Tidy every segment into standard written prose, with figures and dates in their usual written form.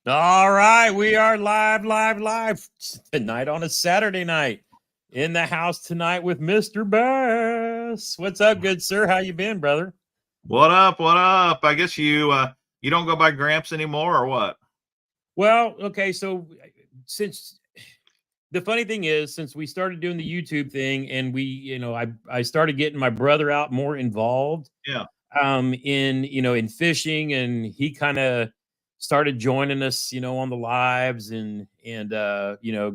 All right, we are live tonight on a Saturday night in the house tonight with Mr. Bass. What's up, good sir? How you been, brother? What up? What up? I guess you don't go by Gramps anymore, or what? Well, okay, so since the funny thing is, since we started doing the YouTube thing and I started getting my brother out more involved Yeah. in fishing, and he kind of started joining us on the lives and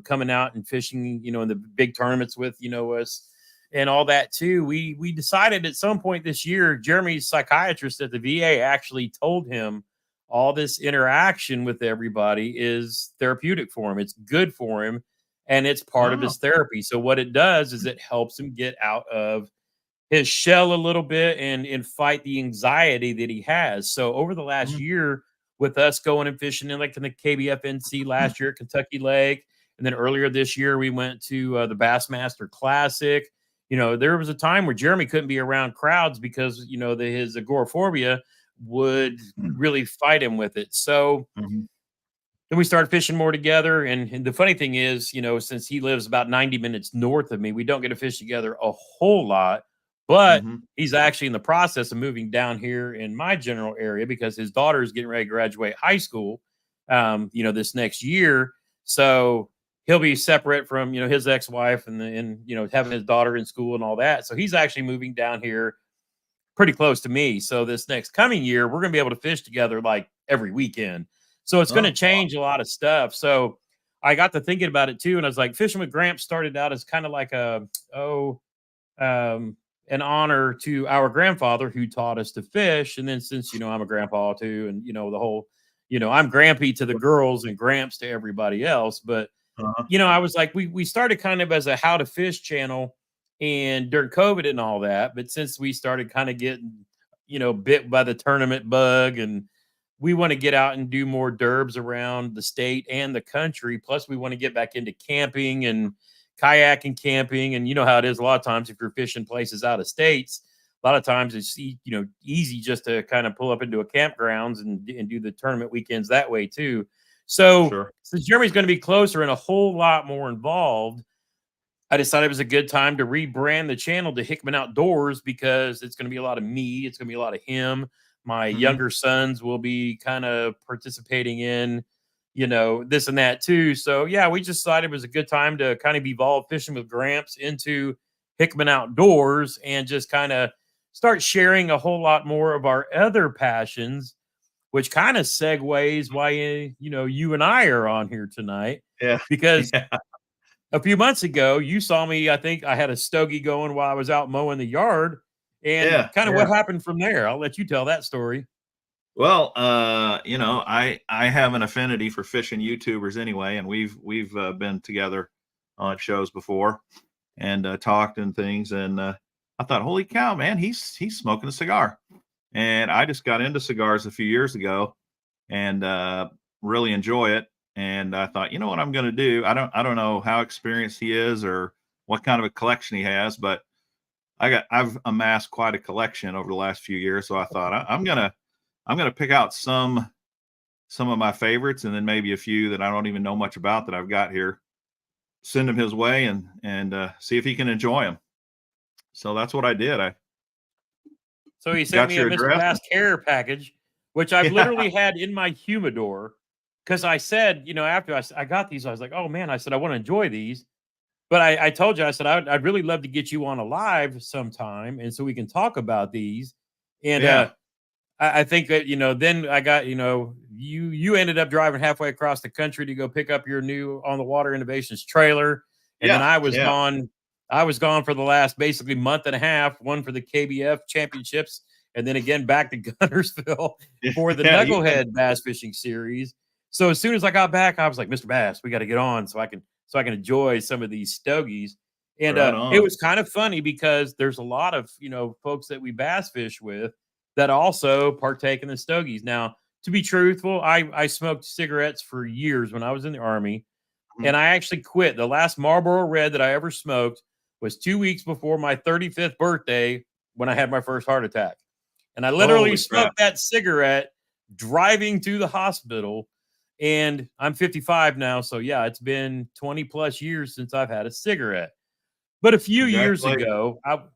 coming out and fishing in the big tournaments with us and all that too. We decided at some point this year, Jeremy's psychiatrist at the VA actually told him all this interaction with everybody is therapeutic for him. It's good for him, and it's part of Oh. his therapy. So what it does is it helps him get out of his shell a little bit and fight the anxiety that he has. So over the last Mhm. year, with us going and fishing in like in the KBFNC last year at Kentucky Lake, and then earlier this year we went to the Bassmaster Classic. There was a time where Jeremy couldn't be around crowds because his agoraphobia would really fight him with it. So Mhm. then we started fishing more together. And the funny thing is, since he lives about 90 minutes north of me, we don't get to fish together a whole lot. But Mhm. he's actually in the process of moving down here in my general area because his daughter is getting ready to graduate high school, this next year. So he'll be separate from, his ex-wife and having his daughter in school and all that. So he's actually moving down here pretty close to me. So this next coming year, we're going to be able to fish together like every weekend. So it's going to Oh. change a lot of stuff. So I got to thinking about it too, and I was like, fishing with Gramps started out as kind of like um, an honor to our grandfather who taught us to fish. And then since I'm a grandpa too, and the whole, I'm Grampy to the girls and Gramps to everybody else. But Uh-huh. I was like, we started kind of as a how to fish channel and during COVID and all that. But since we started kind of getting, bit by the tournament bug, and we want to get out and do more derbs around the state and the country. Plus, we want to get back into camping and kayaking camping. And you know how it is a lot of times if you're fishing places out of states, a lot of times it's easy just to kind of pull up into a campgrounds and do the tournament weekends that way too. So Sure. since Jeremy's going to be closer and a whole lot more involved, I decided it was a good time to rebrand the channel to Hickman Outdoors because it's going to be a lot of me. It's going to be a lot of him. My Mhm. younger sons will be kind of participating in, this and that too. So yeah, we just decided it was a good time to kind of evolve fishing with Gramps into Hickman Outdoors and just kind of start sharing a whole lot more of our other passions, which kind of segues why you and I are on here tonight Yeah. because Yeah. a few months ago you saw me. I think I had a stogie going while I was out mowing the yard, and Yeah. kind of Yeah. what happened from there. I'll let you tell that story. Well, I have an affinity for fishing YouTubers anyway, and we've been together on shows before and talked and things, and I thought, holy cow, man, he's smoking a cigar, and I just got into cigars a few years ago, and really enjoy it. And I thought, you know what I'm going to do? I don't know how experienced he is or what kind of a collection he has, but I've amassed quite a collection over the last few years. So I thought I'm gonna pick out some of my favorites, and then maybe a few that I don't even know much about that I've got here. Send them his way and see if he can enjoy them. So that's what I did. I So he sent got me a your Mr. address. Bass care package, which I've Yeah, literally had in my humidor because I said, after I got these, I was like, oh man, I said I want to enjoy these. But I told you, I said I'd really love to get you on a live sometime, and so we can talk about these. And yeah. I think that then I got you ended up driving halfway across the country to go pick up your new on the water innovations trailer, and then Yeah, I was yeah. gone. I was gone for the last basically month and a half. One for the KBF championships, and then again back to Gunnersville for the Yeah, you've been Knucklehead Bass Fishing Series. So as soon as I got back, I was like, Mr. Bass, we got to get on so I can enjoy some of these stogies. And right it on. was kind of funny because there's a lot of folks that we bass fish with that also partake in the stogies. Now, to be truthful, I smoked cigarettes for years when I was in the Army, Mhm. and I actually quit. The last Marlboro Red that I ever smoked was 2 weeks before my 35th birthday when I had my first heart attack. And I literally Holy crap. smoked that cigarette driving to the hospital. And I'm 55 now, so yeah, it's been 20 plus years since I've had a cigarette. But a few years Congratulations. ago,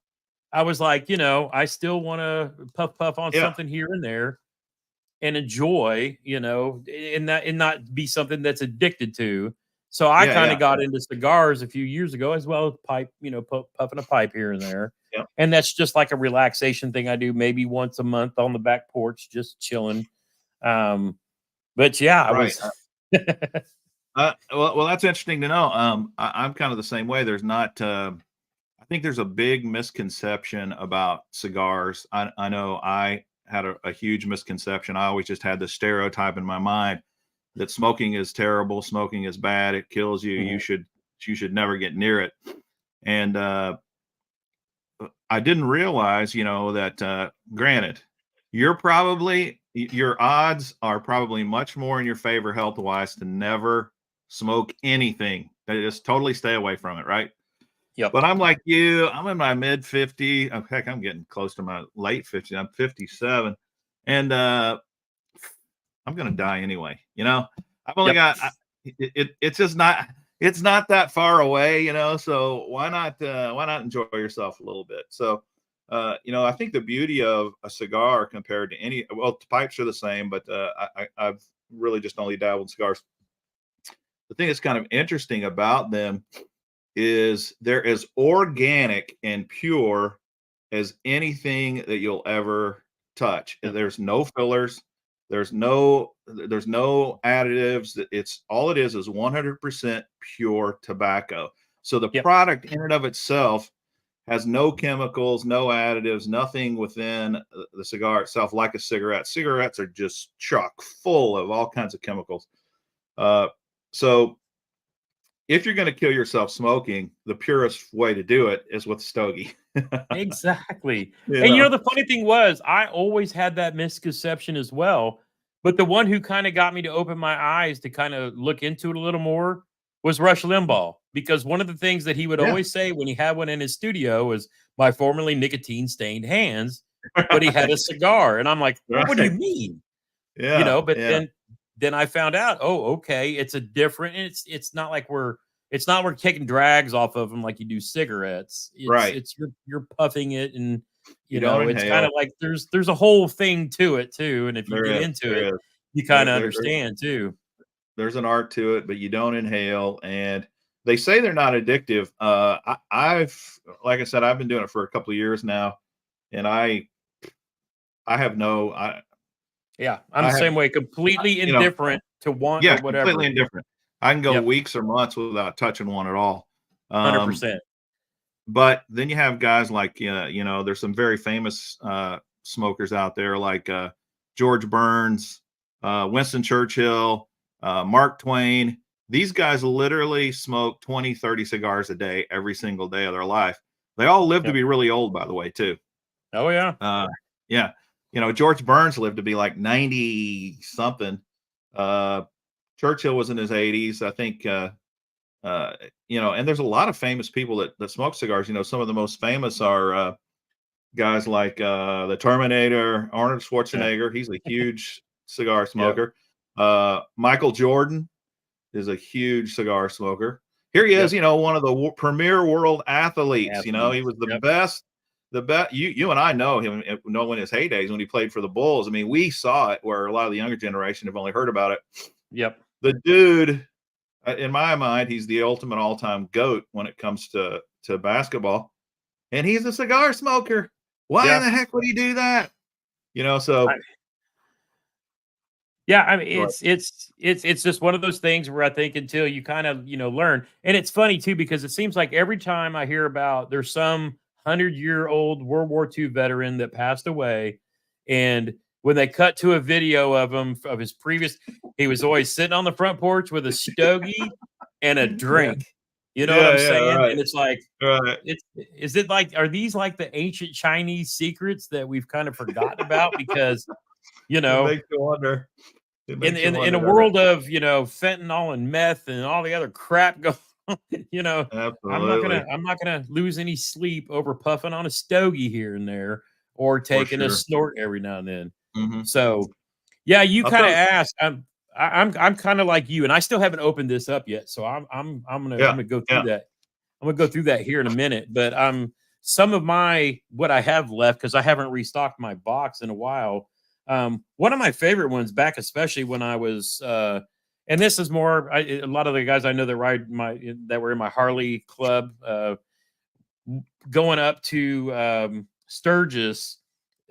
I was like, I still want to puff on Yeah. something here and there and enjoy, and not be something that's addicted to. So I Yeah. kind Yeah. of got into cigars a few years ago, as well as pipe, puffing a pipe here and there. Yeah. And that's just like a relaxation thing I do maybe once a month on the back porch, just chilling. But yeah, I Right. was Well, that's interesting to know. I'm kind of the same way. There's not. I think there's a big misconception about cigars. I know I had a huge misconception. I always just had this stereotype in my mind that smoking is terrible, smoking is bad, it kills you. Mhm. You should never get near it. And I didn't realize, that granted, your odds are probably much more in your favor health wise to never smoke anything. Just totally stay away from it, right? Yep. But I'm like you, I'm in my mid 50s. Oh, heck, I'm getting close to my late 50s. I'm 57. And I'm gonna die anyway. I've only Yep. got it's just not it's not that far away, so why not enjoy yourself a little bit? So I think the beauty of a cigar compared to pipes are the same, but I've really just only dabbled in cigars. The thing that's kind of interesting about them is they're as organic and pure as anything that you'll ever touch. Yep. There's no fillers, there's no additives. It's all it is 100% pure tobacco. So the Yep. product in and of itself has no chemicals, no additives, nothing within the cigar itself like a cigarette. Cigarettes are just chock full of all kinds of chemicals. So if you're going to kill yourself smoking, the purest way to do it is with a stogie. Exactly. you And know, the funny thing was, I always had that misconception as well. But the one who kind of got me to open my eyes to kind of look into it a little more was Rush Limbaugh. Because one of the things that he would yeah, always say when he had one in his studio was my formerly nicotine stained hands, but he had a cigar. And I'm like, well, what do you right, mean? yeah, But yeah, then I found out, oh, okay, it's a different, and it's not like we're taking drags off of them like you do cigarettes. It's right. it's you're puffing it, and You don't it's kind inhale. of like there's a whole thing to it too. And if you There get is, into it, there is. you kind There, of there, there- understand too. there's an art to it, but you don't inhale. And they say they're not addictive. Like I said, I've been doing it for a couple of years now, and I have no, Yeah, I'm I the have, same way, completely you know, indifferent to want or yeah, completely whatever. indifferent. I can go Yep, weeks or months without touching one at all. hundred Um, percent. But then you have guys like, there's some very famous smokers out there like George Burns, Winston Churchill, Mark Twain. These guys literally smoke 20, 30 cigars a day every single day of their life. They all live to Yep. be really old, by the way, too. Oh yeah. Yeah. George Burns lived to be like 90 something. Uh, Churchill was in his 80s. I think and there's a lot of famous people that smoke cigars. Some of the most famous are guys like the Terminator, Arnold Yeah. Schwarzenegger. He's a huge cigar Yep. smoker. Michael Jordan is a huge cigar smoker. Here he is, Yep. one of the premier world athletes. He Athletes. was the Yep. best. The best. You and I know him. Know in his heydays when he played for the Bulls. I mean, we saw it where a lot of the younger generation have only heard about it. Yep. The dude, in my mind, he's the ultimate all-time goat when it comes to basketball, and he's a cigar smoker. Why in Yeah. the heck would he do that? So Yeah, I mean, go ahead. it's just one of those things where I think until you kind of, learn. And it's funny too, because it seems like every time I hear about there's some 100-year-old World War II veteran that passed away, and when they cut to a video of him of his previous, he was always sitting on the front porch with a stogie and a Yeah, drink. You know what I'm yeah, saying? right, And it's like, right. is it like, are these like the ancient Chinese secrets that we've kind of forgotten about? Because, you It know, makes you wonder. It in makes you in a wonder, doesn't it? world of fentanyl and meth and all the other crap going on, Absolutely, I'm not gonna lose any sleep over puffing on a stogie here and there or for taking a sure. snort every now and then. Hmm. So yeah, you I'll kind of tell. asked. I'm kind of like you, and I still haven't opened this up yet. So I'm Yeah, gonna go through yeah. that. I'm gonna go through that here in a minute. But some of my what I have left, because I haven't restocked my box in a while. One of my favorite ones back, especially when I was and this is more a lot of the guys I know that ride my that were in my Harley club, going up to Sturgis.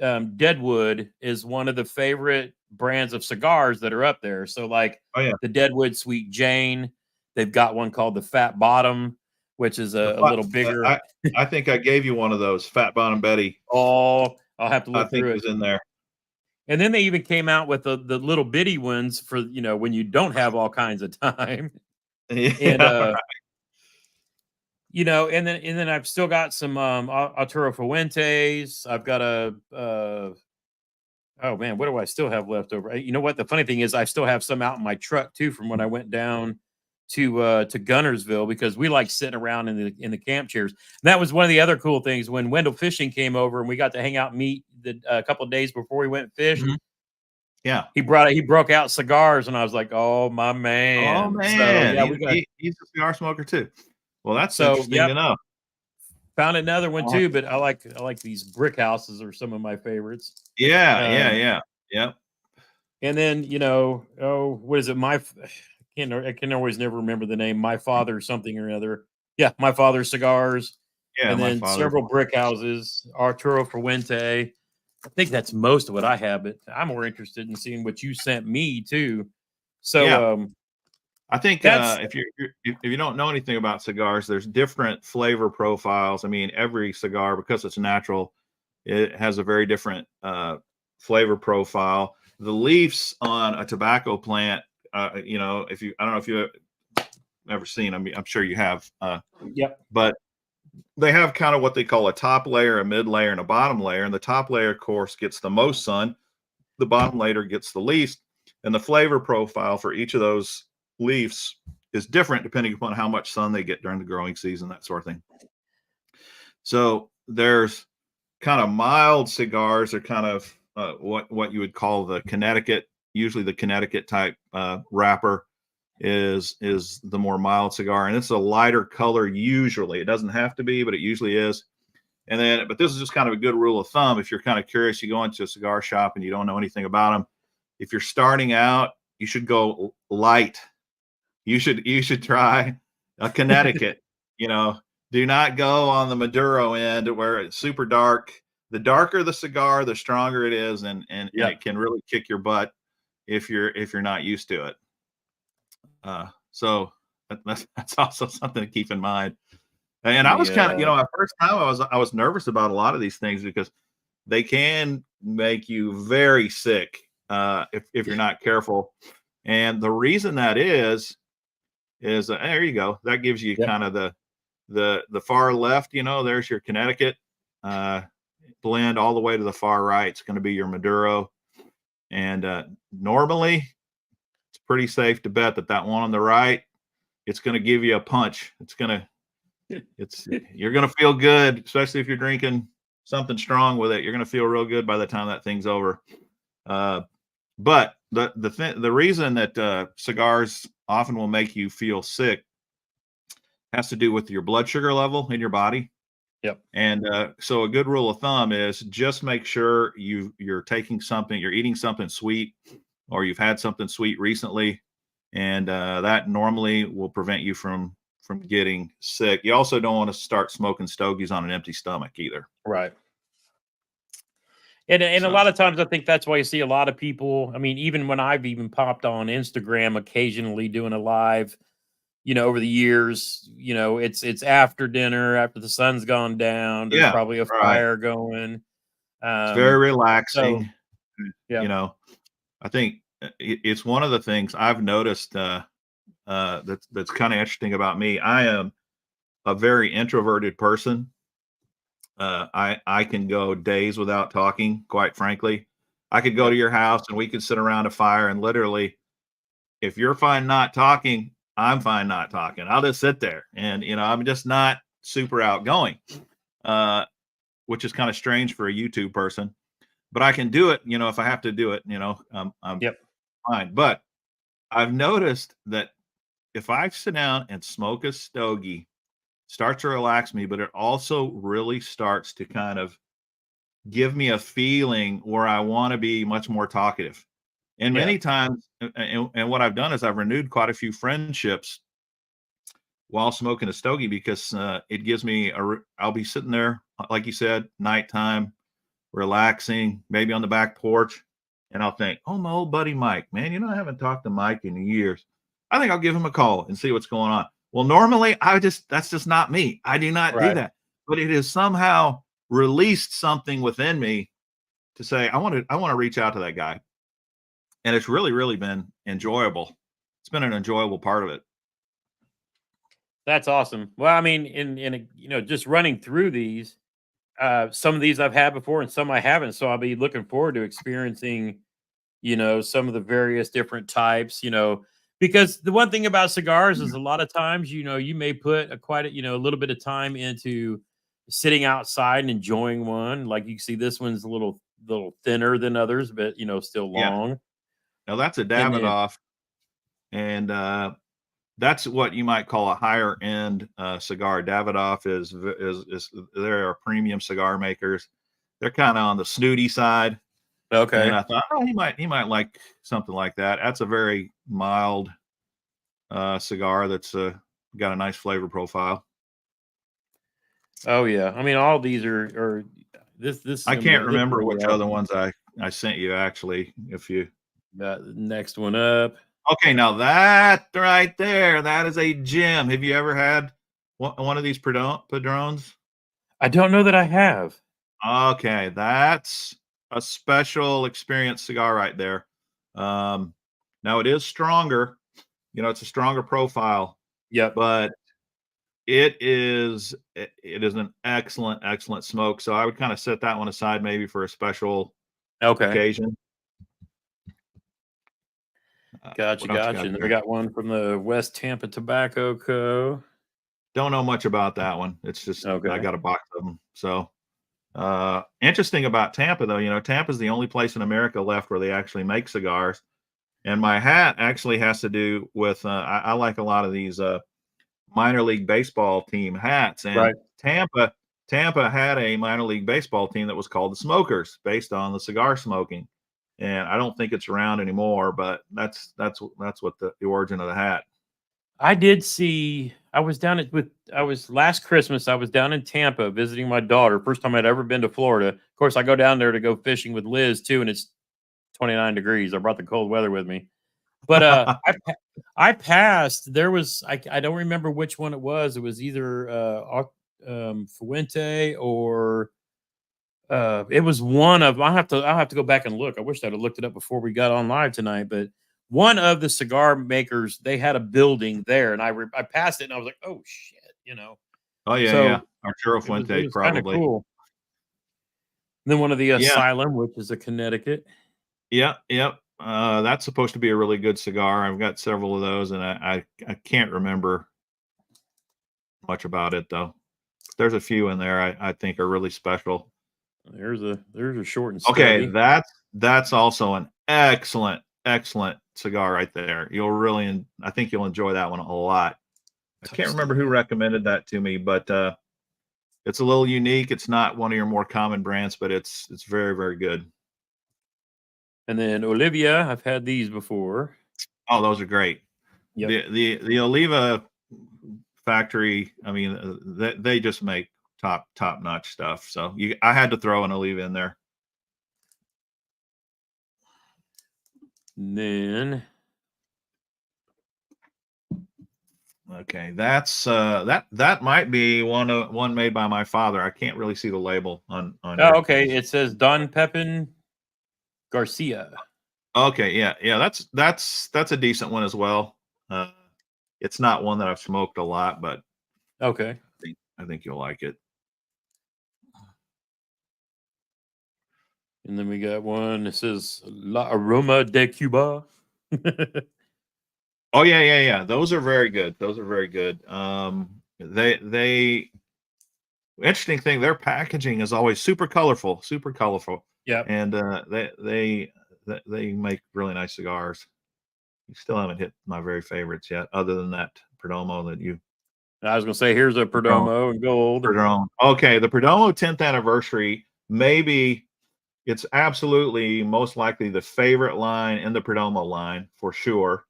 Deadwood is one of the favorite brands of cigars that are up there. So like Oh yeah. the Deadwood Sweet Jane, they've got one called the Fat Bottom, which is The a fat, little bigger. I think I gave you one of those Fat Bottom Betty. Oh, I'll have to I look think through it. is in there. And then they even came out with the little bitty ones for, when you don't have all kinds of time. And Yeah. and then I've still got some Arturo Fuentes. I've got a oh man, what do I still have left over? You know what? The funny thing is I still have some out in my truck too from when I went down to Gunnersville, because we like sitting around in the camp chairs. And that was one of the other cool things when Wendell Fishing came over and we got to hang out and meet a couple of days before we went and fished. Mhm. Yeah. He broke out cigars and I was like, "Oh my Oh man." So man, yeah, we got he's a cigar smoker too. Well, that's so interesting yep, to know. found another one Uh, too, but I like these brick houses are some of my favorites. yeah, yeah, Um yeah, yeah, And then, oh, what is it? I can always never remember the name. My Father something or another. Yeah, My Father Cigars. yeah. And My then father. several brick houses, Arturo Fuente. I think that's most of what I have, but I'm more interested in seeing what you sent me too. Yeah, So I think that's if you don't know anything about cigars, there's different flavor profiles. I mean, every cigar, because it's natural, it has a very different flavor profile. The leaves on a tobacco plant, if you, I don't know if you ever seen. I mean, I'm sure you have, yep. but they have kind of what they call a top layer, a mid layer, and a bottom layer. And the top layer, of course, gets the most sun. The bottom layer gets the least. And the flavor profile for each of those leaves is different depending upon how much sun they get during the growing season, that sort of thing. So there's kind of mild cigars are kind of what you would call the Connecticut. Usually, the Connecticut type wrapper is the more mild cigar, and it's a lighter color. Usually, it doesn't have to be, but it usually is. And then, but this is just kind of a good rule of thumb. If you're kind of curious, you go into a cigar shop and you don't know anything about them. If you're starting out, you should go light. You should try a Connecticut. You know, do not go on the Maduro end where it's super dark. The darker the cigar, the stronger it is, and Yep. it can really kick your butt if you're not used to it. So that's also something to keep in mind. And I was kind of, Yeah. at first time I was nervous about a lot of these things because they can make you very sick if you're not careful. And the reason that is there you go. That gives you Yep. kind of the far left. There's your Connecticut blend. All the way to the far right, it's going to be your Maduro. And normally, it's pretty safe to bet that one on the right, it's going to give you a punch. You're going to feel good, especially if you're drinking something strong with it. You're going to feel real good by the time that thing's over. But the reason that cigars often will make you feel sick has to do with your blood sugar level in your body. Yep. And so a good rule of thumb is just make sure you're eating something sweet, or you've had something sweet recently, and that normally will prevent you from getting sick. You also don't want to start smoking stogies on an empty stomach either. Right. And a So lot of times I think that's why you see a lot of people. I mean, even when I've even popped on Instagram occasionally doing a live, over the years, it's after dinner, after the sun's gone down, there's yeah, probably a right. fire going. It's very So relaxing. yeah, I think it's one of the things I've noticed that's kind of interesting about me. I am a very introverted person. I can go days without talking, quite frankly. I could go yep, to your house and we could sit around a fire and literally, if you're fine not talking, I'm fine not talking. I'll just sit there and, I'm just not super outgoing, uh, which is kind of strange for a YouTube person, but I can do it, if I have to do it, I'm yep, fine. But I've noticed that if I sit down and smoke a stogie, starts to relax me, but it also really starts to kind of give me a feeling where I want to be much more talkative. And Yeah. many times, and what I've done is I've renewed quite a few friendships while smoking a stogie because it gives me I'll be sitting there, like you said, nighttime, relaxing, maybe on the back porch, and I'll think, oh, my old buddy Mike, man, I haven't talked to Mike in years. I think I'll give him a call and see what's going on. Well, normally that's just not me. I do not do Right. that, but it has somehow released something within me to say I want to reach out to that guy, and it's really really been enjoyable. It's been an enjoyable part of it. That's awesome. Well, I mean, just running through these, some of these I've had before and some I haven't. So I'll be looking forward to experiencing, some of the various different types, because the one thing about cigars is a lot of times, you may put a little bit of time into sitting outside and enjoying one. Like you see, this one's a little thinner than others, but still Yeah. long. Now that's a And then, Davidoff, and that's what you might call a higher end cigar. Davidoff is they're premium cigar makers. They're kind of on the snooty side, and okay. I thought, oh, he might like something like that. That's a very mild cigar that's got a nice flavor profile. Oh yeah. I mean, all these are this is I gonna be can't this is remember gonna be which other awesome. ones I sent you actually. If you Got the next one up. Okay, now that right there, that is a gem. Have you ever had one of these Padrones? I don't know that I have. Okay, that's a special experience cigar right there. Now it is stronger, it's a stronger profile, Yep. but it is an excellent, excellent smoke. So I would kind of set that one aside maybe for a special Okay. occasion. Gotcha, What else you gotcha. got And then we there? got one from the West Tampa Tobacco Co. Don't know much about that one. It's just I Okay. got a box of them. So interesting about Tampa, though, Tampa's the only place in America left where they actually make cigars. And my hat actually has to do with I like a lot of these minor league baseball team hats, and Right. Tampa had a minor league baseball team that was called the Smokers, based on the cigar smoking. And I don't think it's around anymore, but that's what the origin of the hat. I did see I was last Christmas, I was down in Tampa visiting my daughter. First time I'd ever been to Florida. Of course, I go down there to go fishing with Liz too, and it's 29 degrees. I brought the cold weather with me. But I passed. There was I don't remember which one it was. It was either Fuente or it was one of I'll have to go back and look. I wish I'd have looked it up before we got on live tonight, but one of the cigar makers, they had a building there, and I passed it and I was like, "Oh shit." Oh yeah, So yeah. Arturo it Fuente, was kind of probably. cool. And then one of the Yeah, Asylum, which is a Connecticut. yeah, yep. That's supposed to be a really good cigar. I've got several of those, and I can't remember much about it though. There's a few in there I think are really special. There's a short and Okay, stubby. that's also an excellent, excellent cigar right there. I think you'll enjoy that one a lot. I can't remember who Toasty. recommended that to me, but it's a little unique. It's not one of your more common brands, but it's very, very good. And then Olivia, I've had these before. Oh, those are great. Yep. The Oliva factory, I mean, they just make top notch stuff. So I had to throw an Oliva in there. And then Okay, that's that might be one made by my father. I can't really see the label on oh, your. okay. It says Don Pepin Garcia. Okay, yeah, yeah, that's a decent one as well. Uh, it's not one that I've smoked a lot, but Okay. I think you'll like it. And then we got one that says La Aroma de Cuba. Oh yeah, yeah, yeah. Those are very good. Those are very good. They interesting thing. Their packaging is always super colorful, Yep. and they make really nice cigars. You still haven't hit my very favorites yet, other than that Perdomo that you I was gonna say, here's a Perdomo in gold. Perdomo. Okay, the Perdomo 10th anniversary, maybe it's absolutely most likely the favorite line in the Perdomo line for sure.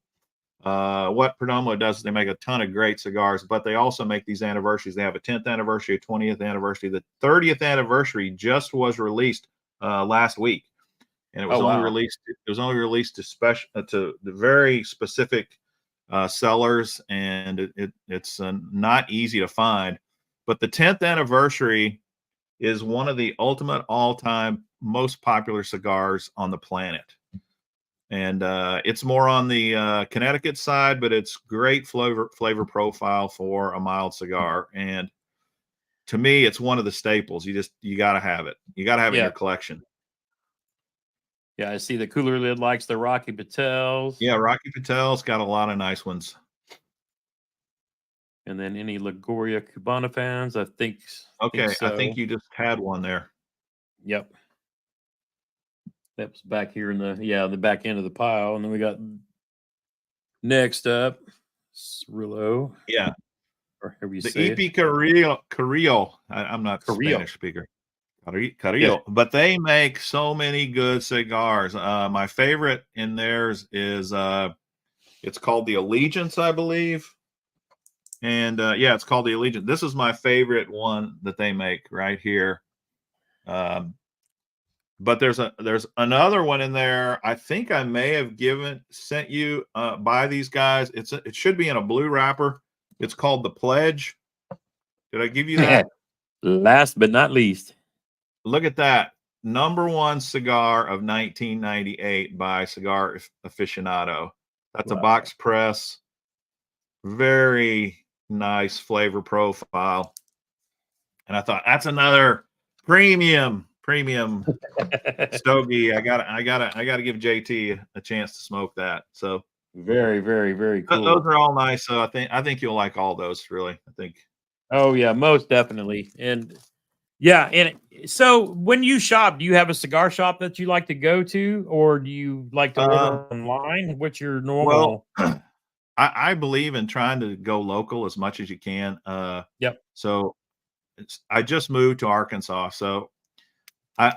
What Perdomo does is they make a ton of great cigars, but they also make these anniversaries. They have a 10th anniversary, a 20th anniversary. The 30th anniversary just was released last week, and it was Oh only wow. released. It was only released to special to the very specific sellers, and it's not easy to find. But the 10th anniversary is one of the ultimate all-time most popular cigars on the planet. And it's more on the Connecticut side, but it's great flavor profile for a mild cigar. And to me, it's one of the staples. You got to have it. You got to have it in Yeah. your collection. Yeah, I see the cooler lid likes the Rocky Patels. Yeah, Rocky Patel's got a lot of nice ones. And then any Liguria Cubana fans, I think Okay, so. I think you just had one there. Yep. That was back here in the back end of the pile. And then we got next up Cirillo. Yeah. Or however you The say it. EP Carrillo. I'm not a Carrillo. Spanish speaker. Carrillo. But they make so many good cigars. My favorite in theirs is it's called the Allegiance, I believe. And yeah, it's called the Allegiance. This is my favorite one that they make right here. But there's another one in there. I think I may have sent you by these guys. It should be in a blue wrapper. It's called the Pledge. Did I give you that? Last but not least. Look at that. #1 cigar of 1998 by Cigar Aficionado. That's Wow. a box press. Very nice flavor profile. And I thought that's another premium stogie. I gotta give JT a chance to smoke that. So very, very, very cool. Those are all nice. So I think you'll like all those, really. I think. Oh yeah, most definitely. And yeah, and so when you shop, do you have a cigar shop that you like to go to, or do you like to order online? What's your normal? Well, I believe in trying to go local as much as you can. Yep. So I just moved to Arkansas, so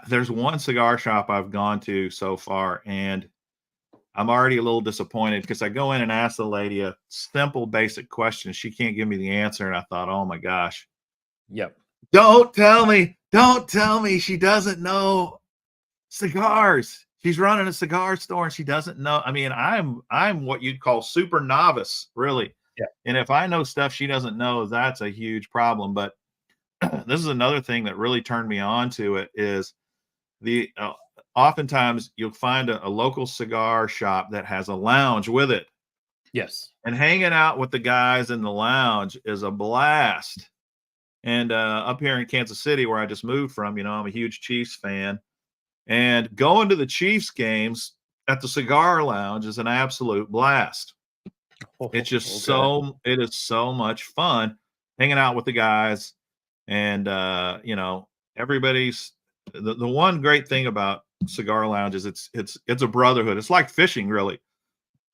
there's one cigar shop I've gone to so far, and I'm already a little disappointed because I go in and ask the lady a simple, basic question. She can't give me the answer, and I thought, oh my gosh. Yep. Don't tell me she doesn't know cigars. She's running a cigar store and she doesn't know. I mean, I'm what you'd call super novice, really. Yeah. And if I know stuff she doesn't know, that's a huge problem. But this is another thing that really turned me on to it is oftentimes you'll find a local cigar shop that has a lounge with it. Yes. And hanging out with the guys in the lounge is a blast. And up here in Kansas City, where I just moved from, I'm a huge Chiefs fan. And going to the Chiefs games at the cigar lounge is an absolute blast. It's just it is so much fun hanging out with the guys. And, everybody's the one great thing about cigar lounge is it's a brotherhood. It's like fishing, really.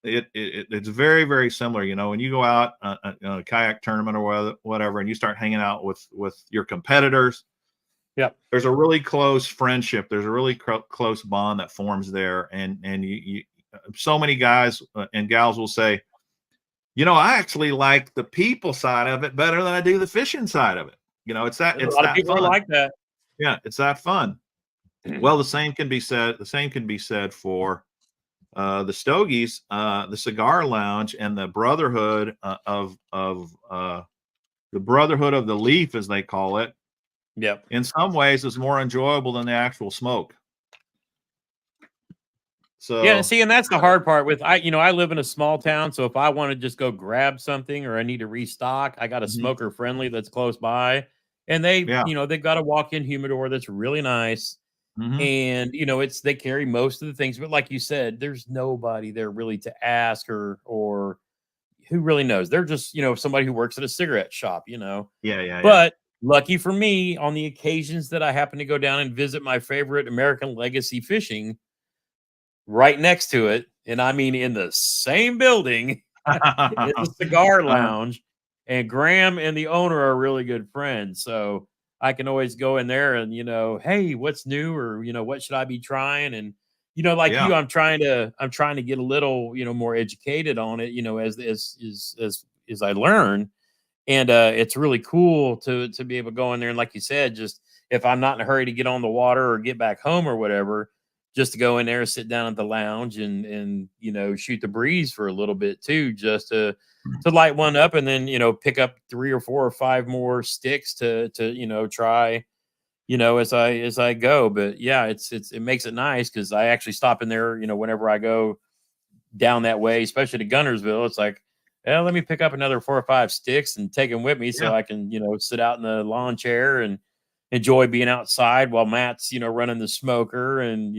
It's very, very similar. When you go out on a kayak tournament or whatever, and you start hanging out with your competitors, there's a really close friendship. There's a really close bond that forms there. And you so many guys and gals will say, I actually like the people side of it better than I do the fishing side of it. It's that a lot of people fun. are like that. Yeah, it's that fun. Well, the same can be said for the Stogies, the Cigar Lounge, and the Brotherhood of the Brotherhood of the Leaf, as they call it. Yep. In some ways, is more enjoyable than the actual smoke. So yeah, see, and that's the hard part with I live in a small town, so if I want to just go grab something or I need to restock, I got a smoker friendly that's close by, and they've got a walk-in humidor that's really nice. And they carry most of the things, but like you said, there's nobody there really to ask or who really knows. They're just somebody who works at a cigarette shop. But lucky for me, on the occasions that I happen to go down and visit my favorite American Legacy Fishing, right next to it and I mean in the same building, is a cigar lounge, and Graham and the owner are really good friends. So I can always go in there and, hey, what's new, or what should I be trying? And like Yeah. you, I'm trying to get a little more educated on it, as I learn. And it's really cool to be able to go in there, and like you said, just if I'm not in a hurry to get on the water or get back home or whatever, just to go in there, sit down at the lounge, and shoot the breeze for a little bit too, just to light one up, and then pick up 3 or 4 or 5 more sticks to try as I go. But yeah, it makes it nice because I actually stop in there whenever I go down that way, especially to Gunnersville. It's like, well, let me pick up another 4 or 5 sticks and take them with me Yeah. so I can, sit out in the lawn chair and enjoy being outside while Matt's, running the smoker, and,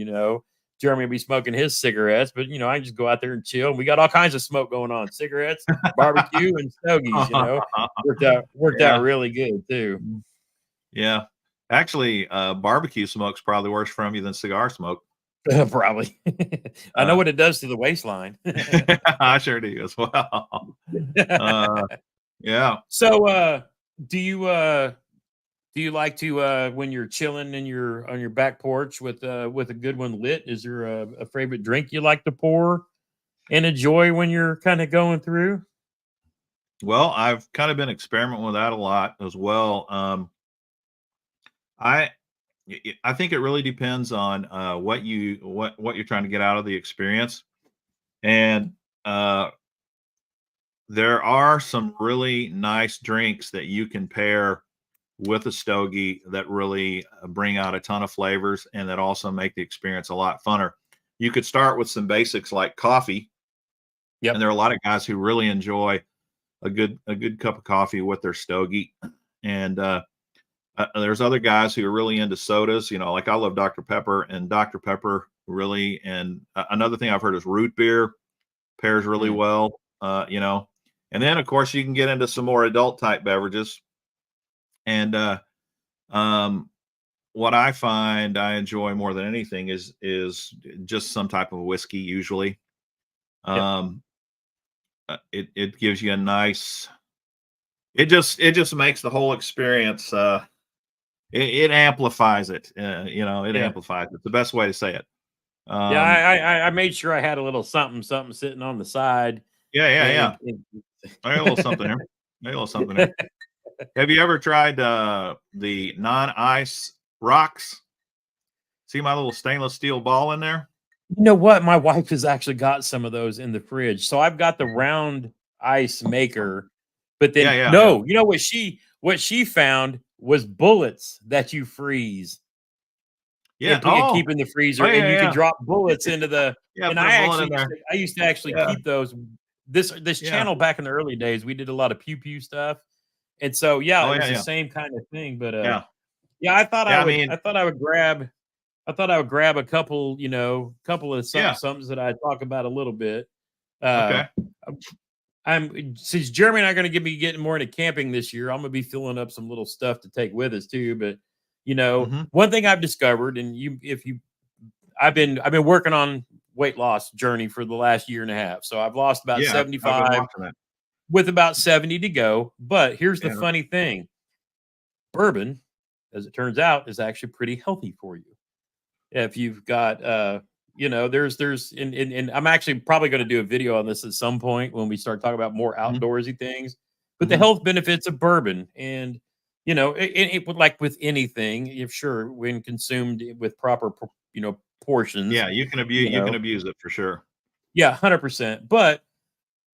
Jeremy will be smoking his cigarettes. But, I just go out there and chill. We got all kinds of smoke going on, cigarettes, barbecue, and stogies, worked out Yeah. really good too. Yeah. Actually, barbecue smoke's probably worse for you than cigar smoke. Probably. I know Uh, what it does to the waistline. I sure do as well. Uh, yeah. So, do you like to when you're chilling in your on your back porch with a good one lit? Is there a favorite drink you like to pour and enjoy when you're kind of going through? Well, I've kind of been experimenting with that a lot as well. I I think it really depends on what you're trying to get out of the experience, and uh, there are some really nice drinks that you can pair with a stogie that really bring out a ton of flavors and that also make the experience a lot funner. You could start with some basics like coffee, and Yep. there are a lot of guys who really enjoy a good cup of coffee with their stogie, and there's other guys who are really into sodas. Like I love Dr. Pepper, and Dr. Pepper really. And another thing I've heard is root beer pairs really Mm. well. And then of course you can get into some more adult type beverages. And um, what I find I enjoy more than anything is just some type of whiskey. Usually, Yep. um, it gives you a nice. It just makes the whole experience. It amplifies it. It Yeah. amplifies it. The best way to say it. Yeah. Um, I made sure I had a little something something sitting on the side. yeah, yeah, yeah. And, I got a little something here. I got a little something here. Have you ever tried the non-ice rocks? See my little stainless steel ball in there? You know what? My wife has actually got some of those in the fridge. So I've got the Mhm. round ice maker, but Yeah, then yeah, yeah. no, what she found was bullets that you freeze Yeah. and Oh, keep in the freezer, oh and yeah, you can yeah. drop bullets into the. Yeah, And put a bullet in there. I used to actually Yeah, keep those. This yeah. channel back in the early days, we did a lot of pew pew stuff, and so yeah, Oh it yeah, was the yeah. same kind of thing. But Yeah. yeah, I thought I Yeah, I would. mean, I thought I would grab a couple, couple of yeah. somethings that I talk about a little bit. Uh, Okay. I'm since Jeremy and I are going to be getting more into camping this year, I'm going to be filling up some little stuff to take with us too. But Hmm. one thing I've discovered, and if you, I've been working on weight loss journey for the last year and a half. So I've lost about Yeah, I've been 75 watching it. with about 70 to go. But here's the Yeah. funny thing: bourbon, as it turns out, is actually pretty healthy for you. If you've got there's and I'm actually probably going to do a video on this at some point when we start talking about more Hmm. outdoorsy things, but the Hmm. health benefits of bourbon. And like with anything, if sure, when consumed with proper portions, Yeah, you you can know abuse it for sure. yeah, 100%. But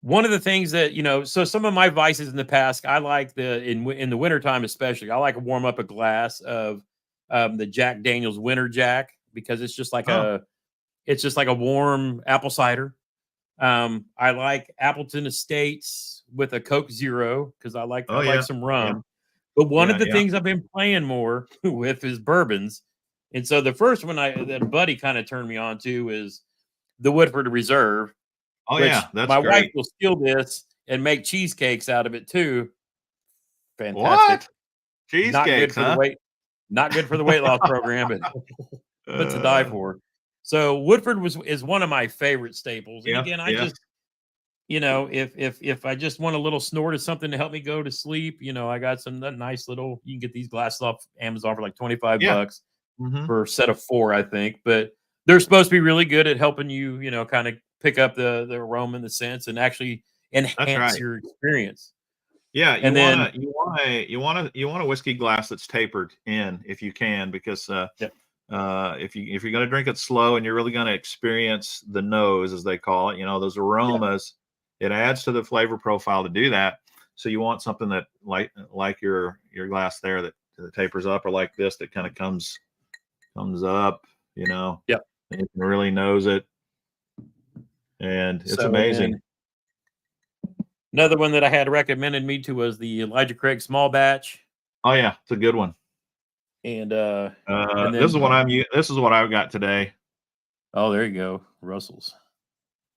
one of the things that so some of my vices in the past, I like in the wintertime especially, I like to warm up a glass of the Jack Daniels Winter Jack, because Oh, it's just like a warm apple cider. I like Appleton Estates with a Coke Zero because I oh like yeah, some yeah, rum. But one of yeah, the yeah. things I've been playing more with is bourbons. And so the first one that a buddy kind of turned me on to is the Woodford Reserve, Oh yeah, which that's my wife great. will steal this and make cheesecakes out of it too. Fantastic. What? Not good Cheesecakes, for the huh? weight, not good for the weight loss program, but to die Uh, for. So Woodford is one of my favorite staples. And Yeah, again, I yes. just, if I just want a little snort of something to help me go to sleep, I got some nice little. You can get these glasses off Amazon for like Yeah. $25 Hmm. for a set of 4, I think. But they're supposed to be really good at helping you, kind of pick up the aroma and the scents and actually That's enhance right. your experience. Yeah, And then, you want a whiskey glass that's tapered in if you can, because yeah, if you're going to drink it slow and you're really going to experience the nose, as they call it, those yeah, aromas, it adds to the flavor profile to do that. So you want something that like your glass there that tapers up, or like this that kind of comes up, yeah. and you can really nose it, and it's So and amazing. then another one that I had recommended me to was the Elijah Craig small batch, Oh yeah, it's a good one. and This is then what this is what I've got today. oh, there you go, Russell's.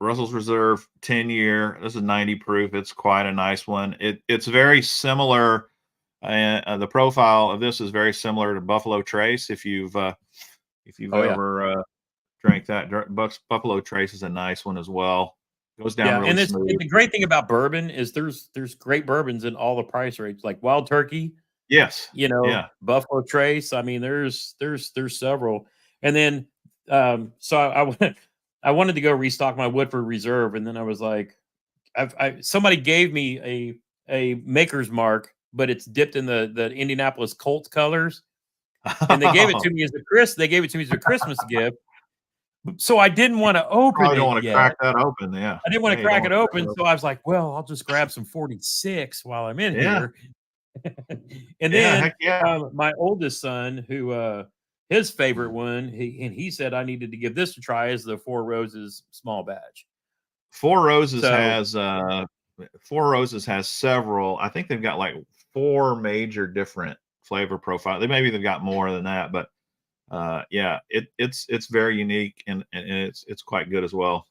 Russell's Reserve 10-year. This is 90 proof. It's quite a nice one. It's very similar. The profile of this is very similar to Buffalo Trace. If you've Oh yeah, ever drank that, Buffalo Trace is a nice one as well. Goes down yeah. really And smooth. the great thing about bourbon is there's great bourbons in all the price range, like Wild Turkey, Yes. Yeah. Buffalo Trace. I mean, there's several. And then so I wanted to go restock my Woodford Reserve, and then I was like, somebody gave me a Maker's Mark, but it's dipped in the Indianapolis Colts colors, and they gave it to me as they gave it to me as a Christmas gift. So I didn't want to open Probably don't it want to yet. crack that open. Yeah. I didn't want Yeah, to you don't crack it want to crack open, it so I was like, well, I'll just grab some 46 while I'm in open. Yeah. here. And Yeah. then Heck yeah. my oldest son, who his favorite one, he said I needed to give this a try, is the Four Roses small batch. Four Roses So has Four Roses has several. I think they've got like 4 major different flavor profiles. They've got more than that, but yeah, it's very unique, and it's quite good as well.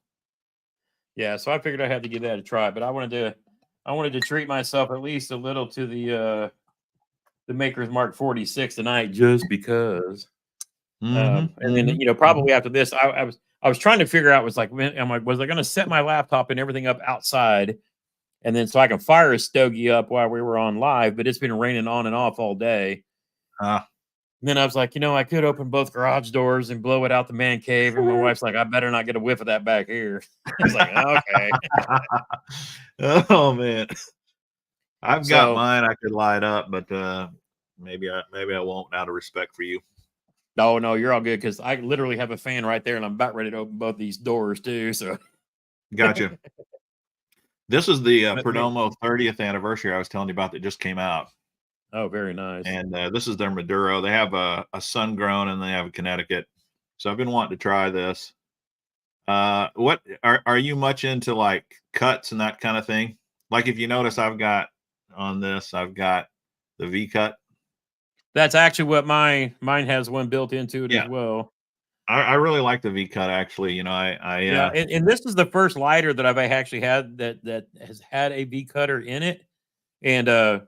yeah, so I figured I had to give that a try, but I wanted to treat myself at least a little to the Maker's Mark 46 tonight, just because. Hmm. And then Hmm. probably after this, I was trying to figure out, was like, was I going to set my laptop and everything up outside, and then so I can fire a stogie up while we were on live, but it's been raining on and off all day. Uh, And then I was like, I could open both garage doors and blow it out the man cave. And my wife's like, I better not get a whiff of that back here. I was like, okay. oh man, I've got So, mine. I could light up, but maybe I won't, out of respect for you. no, no, you're all good, because I literally have a fan right there and I'm about ready to open both these doors too. So, Gotcha. This is the but man, Perdomo 30th anniversary I was telling you about that just came out. oh, very nice. And this is their Maduro. They have a sun grown, and they have a Connecticut. So I've been wanting to try this. What are you much into, like cuts and that kind of thing? Like, if you notice, I've got the V cut. That's actually what mine has one built into it as Yeah, well. I really like the V cut, actually. I Yeah, and this is the first lighter that I've actually had that has had a V cutter in it. And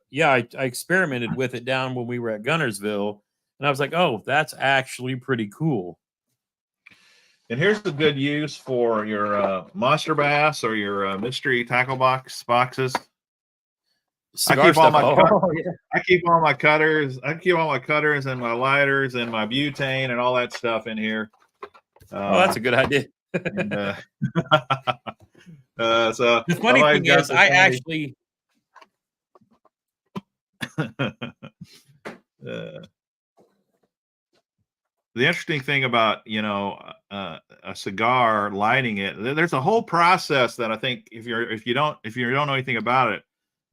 yeah, I experimented with it down when we were at Gunnersville, and I was like, oh, that's actually pretty cool. and here's the good use for your monster bass or your mystery tackle boxes. I Cigar keep all stuff. my cut. Oh, yeah. I keep all my cutters. I keep all my cutters and my lighters and my butane and all that stuff in here. Oh, that's a good idea. And so The funny somebody's thing got is, this I handy. actually uh, the interesting thing about a cigar, lighting it, there's a whole process that I think, if you don't know anything about it,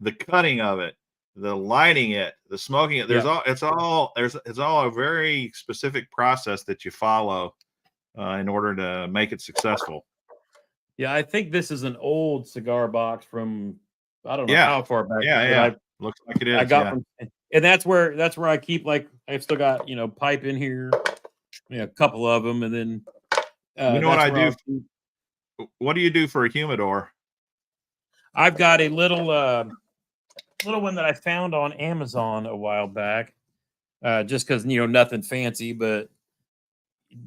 the cutting of it, the lighting it, the smoking it, yeah. it's all a very specific process that you follow in order to make it successful. Yeah, I think this is an old cigar box from, I don't know Yeah, how far back, yeah, but yeah. Looks like it I is. got Yeah. from, and that's where I keep, like, I've still got, pipe in here, a couple of them, and then You know what that's I where do? I'll keep. What do you do for a humidor? I've got a little one that I found on Amazon a while back, just because, nothing fancy, but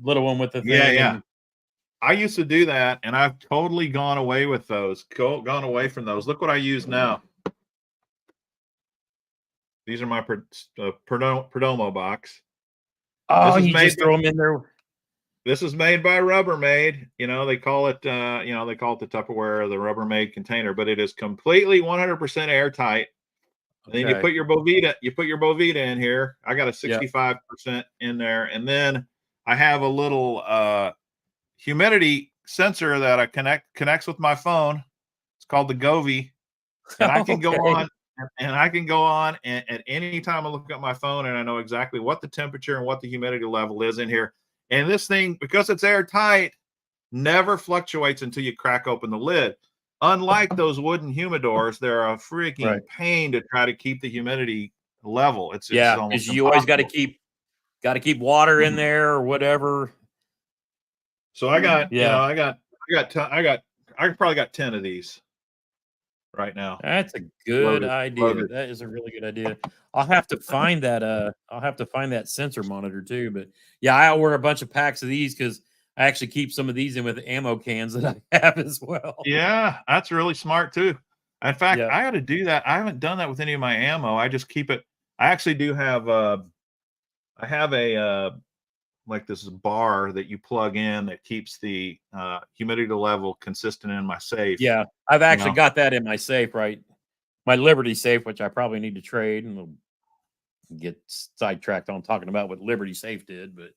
little one with the Yeah, thing, yeah. and I used to do that, and I've totally gone away with those. Gone away from those. Look what I use now. These are my Perdomo box. Oh, This is you made. just throw them in there. This is made by Rubbermaid. You know, they call it. They call it the Tupperware or the Rubbermaid container, but it is completely 100% airtight. And then you Okay. put your Bovita. You put your Bovita in here. I got a Yep. 65% in there, and then I have a little humidity sensor that I connects with my phone. It's called the Govee, and I can go Okay. on and I can go on and at any time I look at my phone and I know exactly what the temperature and what the humidity level is in here. And this thing, because it's airtight, never fluctuates until you crack open the lid. Unlike those wooden humidors, they're a Right. freaking pain to try to keep the humidity level. It's Yeah, almost because you always impossible. got to keep water in there or whatever. So I got, Yeah, I probably got 10 of these right now. that's a good Loaded, idea. loaded. That is a really good idea. I'll have to find that. I'll have to find that sensor monitor too. But yeah, I order a bunch of packs of these because I actually keep some of these in with the ammo cans that I have as well. Yeah, that's really smart too. In fact, Yeah. I ought to do that. I haven't done that with any of my ammo. I just keep it. I actually do have I have a like this bar that you plug in that keeps the humidity level consistent in my safe. Yeah, I've You actually know. got that in my safe, right? My Liberty safe, which I probably need to trade, and we'll get sidetracked on talking about what Liberty Safe did, but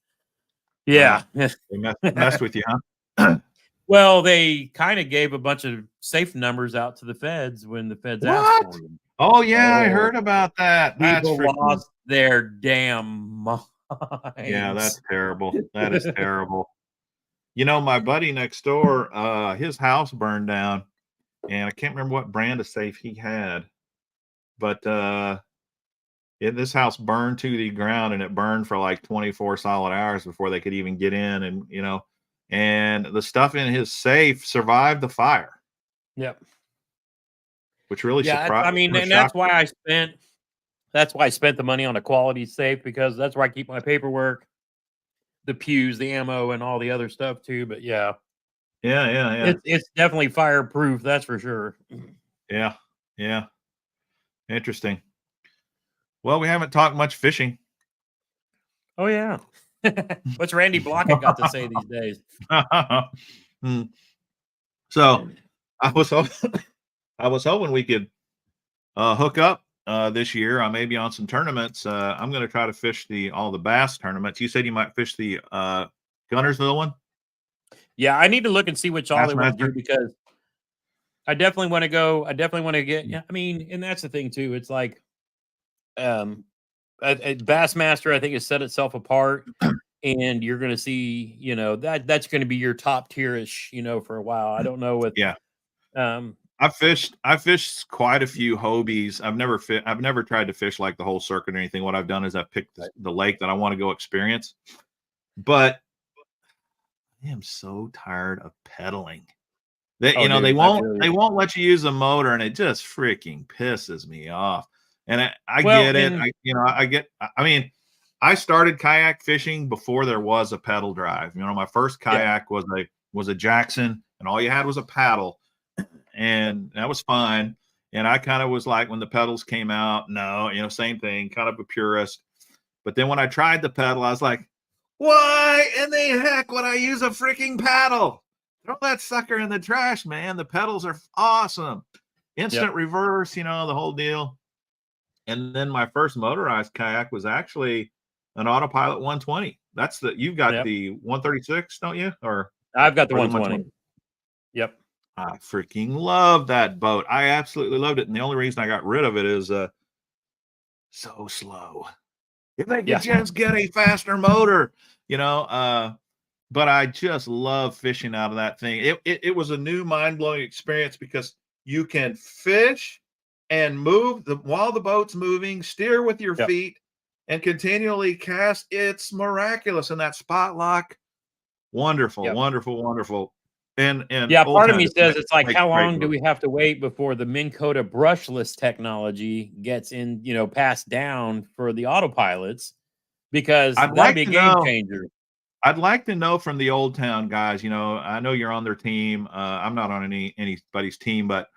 yeah. They messed with you, huh? Well, they kind of gave a bunch of safe numbers out to the feds when the feds asked What? for them. Oh yeah, I Oh, heard about that. That's people freaking. lost their damn Yeah, that's minds. terrible. That is terrible. You know, my buddy next door, his house burned down, and I can't remember what brand of safe he had, but this house burned to the ground, and it burned for like 24 solid hours before they could even get in, and and the stuff in his safe survived the fire, Yep. which really Yeah, I surprised, mean, kind of and that's shocked why me. I spent the money on a quality safe because that's where I keep my paperwork, the pews, the ammo, and all the other stuff too. But yeah, Yeah, yeah, yeah, it's definitely fireproof, that's for sure. yeah, yeah. Interesting. Well, we haven't talked much fishing. Oh yeah. What's Randy Blockett got to say these days? Hmm. So I was hoping, I was hoping we could hook up this year. Maybe on some tournaments. I'm going to try to fish all the bass tournaments. You said you might fish the Gunnersville one, Yeah, I need to look and see which all they want to Bassmaster. do because I definitely want to go. I definitely want to get. Yeah, I mean, and that's the thing too. It's like, um, Bassmaster, I think, has set itself apart, and you're going to see, that's going to be your top tierish, for a while. I don't know with, Yeah, um, I fished quite a few Hobies. I've never tried to fish like the whole circuit or anything. What I've done is I've picked the lake that I want to go experience. But I am so tired of pedaling. oh, They dude, I feel you. won't let you use a motor, and it just freaking pisses me off. And I Well, get it. and I mean, I started kayak fishing before there was a pedal drive. My first yeah, kayak was a Jackson, and all you had was a paddle, and that was fine. And I kind of was like, when the pedals came out, no, same thing, kind of a purist. But then when I tried the pedal, I was like, why in the heck would I use a freaking paddle? Throw that sucker in the trash, man. The pedals are awesome. yep, Instant reverse, the whole deal. And then my first motorized kayak was actually an Autopilot 120. You've got yep. the 136, don't you? I've got the Or the 120. 120. Yep. I freaking love that boat. I absolutely loved it. And the only reason I got rid of it is so slow. If they could Yeah. just get a faster motor, you know. But I just love fishing out of that thing. It was a new mind blowing experience because you can fish and move while the boat's moving, steer with your Yep. feet, and continually cast. It's miraculous. And that spot lock, wonderful, Yep. wonderful, wonderful. And Yeah, old part of time me just says it's like, makes how great long do movies. we have to wait before the Minn Kota brushless technology gets in, passed down for the autopilots? Because I'd that'll like be a to game know. changer. I'd like to know from the Old Town guys. I know you're on their team. I'm not on anybody's team, but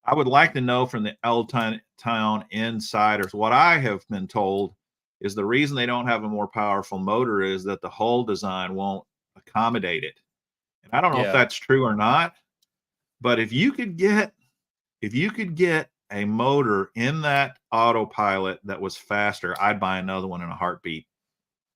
I would like to know from the Old Town insiders. What I have been told is the reason they don't have a more powerful motor is that the hull design won't accommodate it. And I don't know if Yeah. that's true or not, but if you could get a motor in that autopilot that was faster, I'd buy another one in a heartbeat.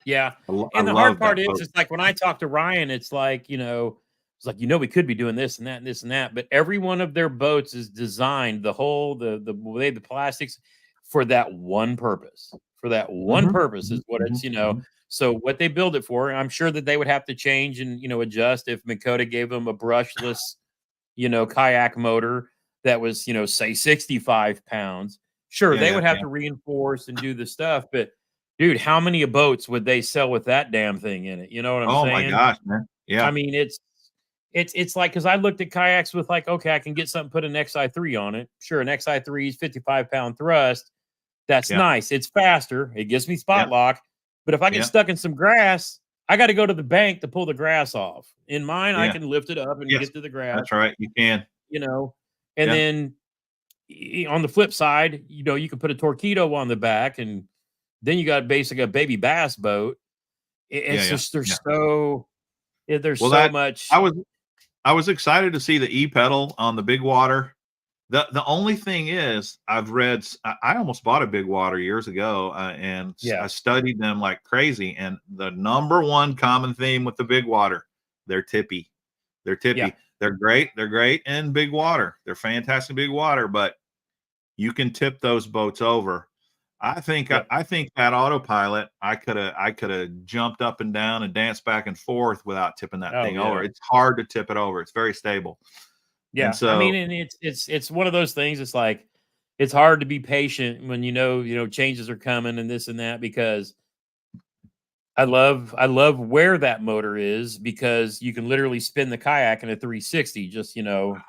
Yeah. I And the hard love part that is, boat. it's like when I talk to Ryan, it's like, it's like, we could be doing this and that and this and that, but every one of their boats is designed, the way the plastics, for that one purpose. For that one Mhm, purpose mhm, is what mhm, it's. mhm. So what they build it for, I'm sure that they would have to change and, adjust if Makota gave them a brushless, kayak motor that was, say 65 pounds. Sure, Yeah, they yeah, would have yeah. to reinforce and do the stuff, but dude, how many boats would they sell with that damn thing in it? You know what I'm Oh my saying? gosh, man. I Yeah, mean, it's like, because I looked at kayaks with like, okay, I can get something, put an XI3 on it. Sure, an XI3 is 55-pound thrust. That's yeah, nice. It's faster. It gives me yeah, spot lock. But if I get yeah, stuck in some grass, I got to go to the bank to pull the grass off. In mine, I yeah. can lift it up and Yes, get to the grass, that's right. You can. you know. And Yeah, then on the flip side, you can put a Torpedo on the back, and then you got basically a baby bass boat. yeah, It's yeah, just yeah. there's Well, so that much. I was I was excited to see the e-pedal on the big water. The only thing is, I've read. I almost bought a big water years ago, and Yeah, I studied them like crazy. And the number one common theme with the big water, they're tippy. They're yeah, tippy. They're great. They're great in big water. They're fantastic in big water, but you can tip those boats over. yep, I think that autopilot, I could have jumped up and down and danced back and forth without tipping that oh thing over. yeah, It's hard to tip it over. It's very stable. And yeah. I mean, so and it's one of those things. It's like, it's hard to be patient when changes are coming and this and that, because I love where that motor is, because you can literally spin the kayak in a 360, just,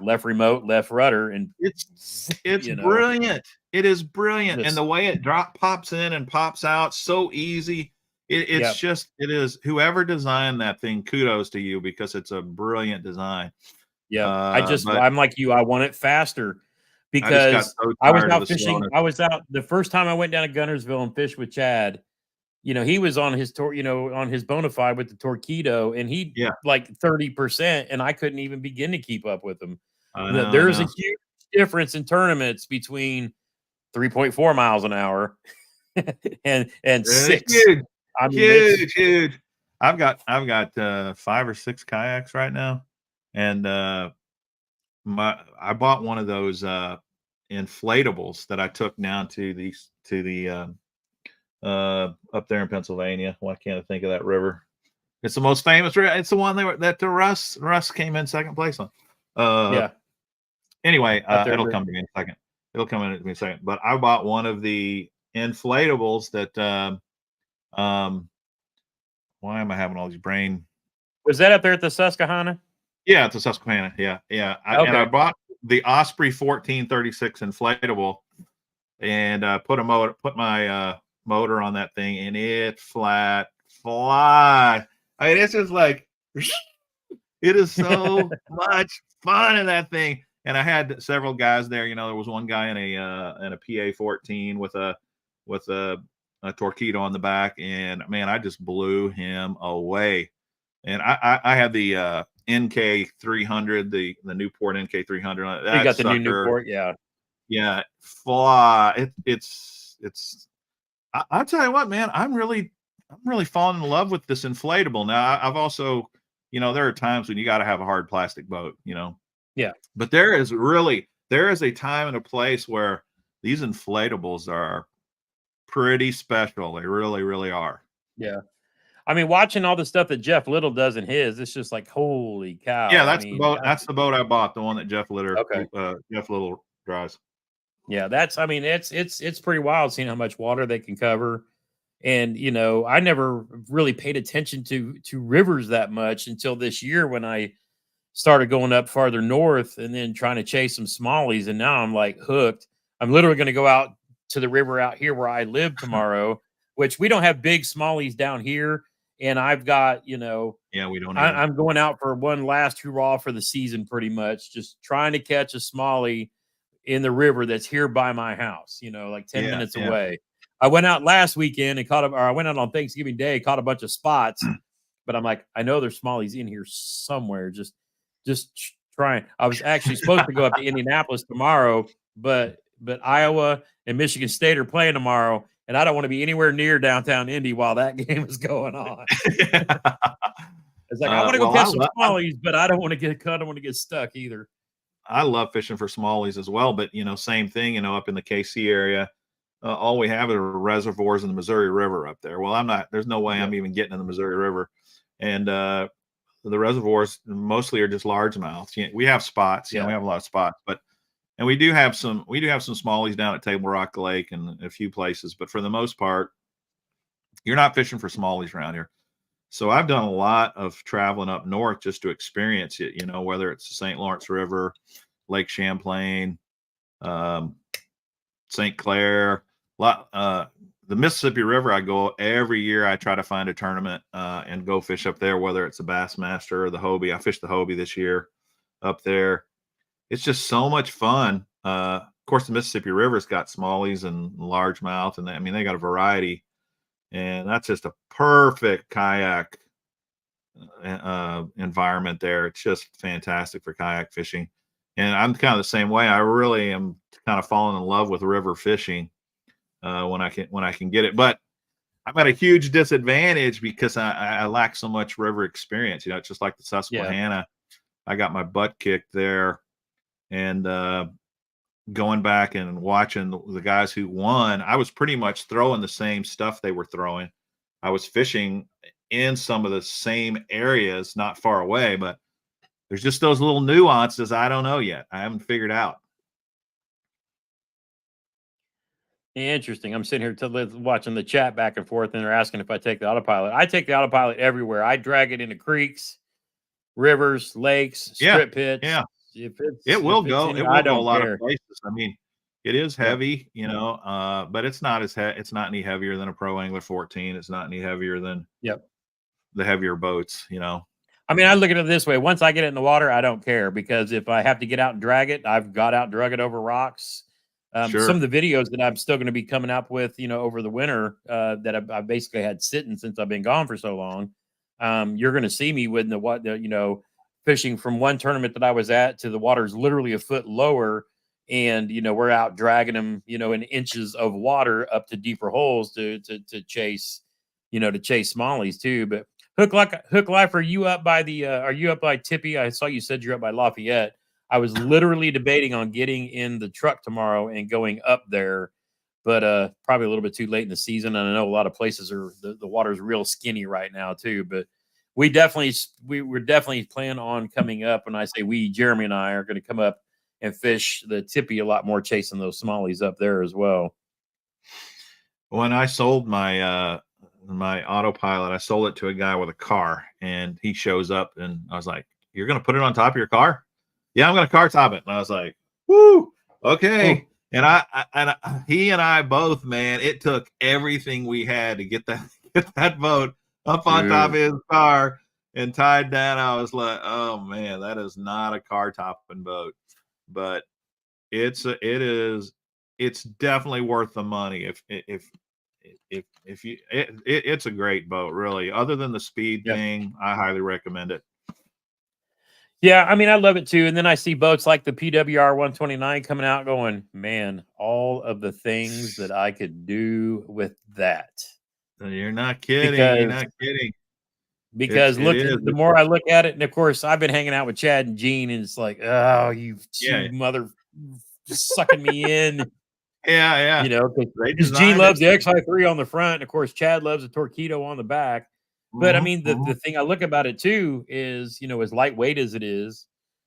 left remote, left rudder, and it's you know, brilliant. It is brilliant. And just the way it pops in and pops out so easy. It's yeah, just it is whoever designed that thing, kudos to you because it's a brilliant design. yeah. But I'm like you. I want it faster, I just got because so I was tired of the out fishing. slowness. I was out the first time I went down to Gunnersville and fished with Chad. He was on his on his bona fide with the Torpedo, and he Yeah, like 30%, and I couldn't even begin to keep up with him. I know, I There's a know. huge difference in tournaments between 3.4 miles an hour and It's 6. huge, I mean, it's huge, huge. I've got 5 or 6 kayaks right now, and, I bought one of those, inflatables that I took down to the up there in Pennsylvania. Why can't I think of that river? It's the most famous river. It's the one that the Russ came in 2nd place on. Uh, yeah, anyway, up there. it'll come to me in a second. It'll come in to me in a second. But I bought one of the inflatables that, um why am I having all these brain. Was that up there at the Susquehanna? Yeah, it's a Susquehanna. Yeah, yeah. I Okay. bought the Osprey 1436 inflatable and put my motor on that thing, and it fly. I mean, it's just like it is so much fun in that thing. And I had several guys there. There was one guy in a PA 14 with a Torpedo on the back, and man, I just blew him away. And I had the NK 300, the Newport NK 300. You That got the new sucker, Newport, yeah. yeah, fly. It's. I'll tell you what, man. I'm really falling in love with this inflatable now. I've also, there are times when you got to have a hard plastic boat. Yeah, But there is a time and a place where these inflatables are pretty special. They really, really are. yeah. I mean, watching all the stuff that Jeff Little does in his, it's just like, holy Yeah, cow. I that's the mean, boat. That's the boat I bought. The one that okay. Jeff Little drives. Yeah, I mean, it's pretty wild seeing how much water they can cover. And I never really paid attention to rivers that much until this year, when I started going up farther north and then trying to chase some smallies, and now I'm like hooked. I'm literally going to go out to the river out here where I live tomorrow, which we don't have big smallies down here. and I've got, Yeah, we don't either. I'm going out for one last hurrah for the season, pretty much, just trying to catch a smallie in the river that's here by my house, like 10 Yeah, minutes yeah. away. I went out last weekend and or I went out on Thanksgiving Day, caught a bunch of spots, but I'm like, I know there's smallies in here somewhere. Just trying. I was actually supposed to go up to Indianapolis tomorrow, but Iowa and Michigan State are playing tomorrow, and I don't want to be anywhere near downtown Indy while that game is going on. It's like, I want to go Well, catch some smallies, but I don't want to get stuck either. I love fishing for smallies as well, but same thing. Up in the KC area, all we have are reservoirs in the Missouri River up there. Well, there's no way I'm even getting in the Missouri River, and the reservoirs mostly are just largemouths. We have spots, we have a lot of spots, and we do have some smallies down at Table Rock Lake and a few places, but for the most part, you're not fishing for smallies around here. So I've done a lot of traveling up north just to experience it, whether it's the St. Lawrence River, Lake Champlain, St. Clair, the Mississippi River. I go every year. I try to find a tournament and go fish up there, whether it's the Bassmaster or the Hobie. I fished the Hobie this year up there. It's just so much fun. Of course, the Mississippi River's got smallies and largemouth, and they got a variety. And that's just a perfect kayak environment there. It's just fantastic for kayak fishing. And I'm kind of the same way. I really am kind of falling in love with river fishing when I can get it. But I'm at a huge disadvantage because I lack so much river experience. It's just like the Susquehanna. I got my butt kicked there, and going back and watching the guys who won, I was pretty much throwing the same stuff they were throwing. I was fishing in some of the same areas, not far away, but there's just those little nuances I don't know yet. I haven't figured out. Interesting. I'm sitting here watching the chat back and forth, and they're asking if I take the autopilot. I take the autopilot everywhere. I drag it into creeks, rivers, lakes, strip pits. Yeah. It will go a lot of places. It is heavy, but it's not it's not any heavier than a Pro Angler 14. It's not any heavier than the heavier boats, I mean, I look at it this way. Once I get it in the water, I don't care, because if I have to get out and drag it, I've got out and drug it over rocks. Some of the videos that I'm still going to be coming up with, over the winter, that I've basically had sitting since I've been gone for so long. You're going to see me with fishing from one tournament that I was at to the water's literally a foot lower. And, we're out dragging them, in inches of water up to deeper holes to chase, to chase smallies too. But Hook Life, are you up by Tippy? I saw you said you're up by Lafayette. I was literally debating on getting in the truck tomorrow and going up there, but probably a little bit too late in the season. And I know a lot of places the water's real skinny right now too, but we're definitely planning on coming up. And I say Jeremy and I are going to come up and fish the Tippy a lot more, chasing those smallies up there as well. When I sold my my autopilot, I sold it to a guy with a car, and he shows up, and I was like, "You're going to put it on top of your car?" "Yeah, I'm going to car top it." And I was like, "Woo, okay." And he and I both, man, it took everything we had to get that boat up on top of his car and tied down. I was like, "Oh man, that is not a car topping boat," but it's definitely worth the money if you it's a great boat, really. Other than the speed thing, I highly recommend it. Yeah, I mean, I love it too. And then I see boats like the PWR 129 coming out, going, man, all of the things that I could do with that. You're not kidding. Because the more I look at it, and of course, I've been hanging out with Chad and Gene, and it's like, oh, you mother sucking me in. Yeah. Because Gene loves the XI3 on the front, and of course, Chad loves the Torpedo on the back. But I mean, the thing I look about it too is, as lightweight as it is,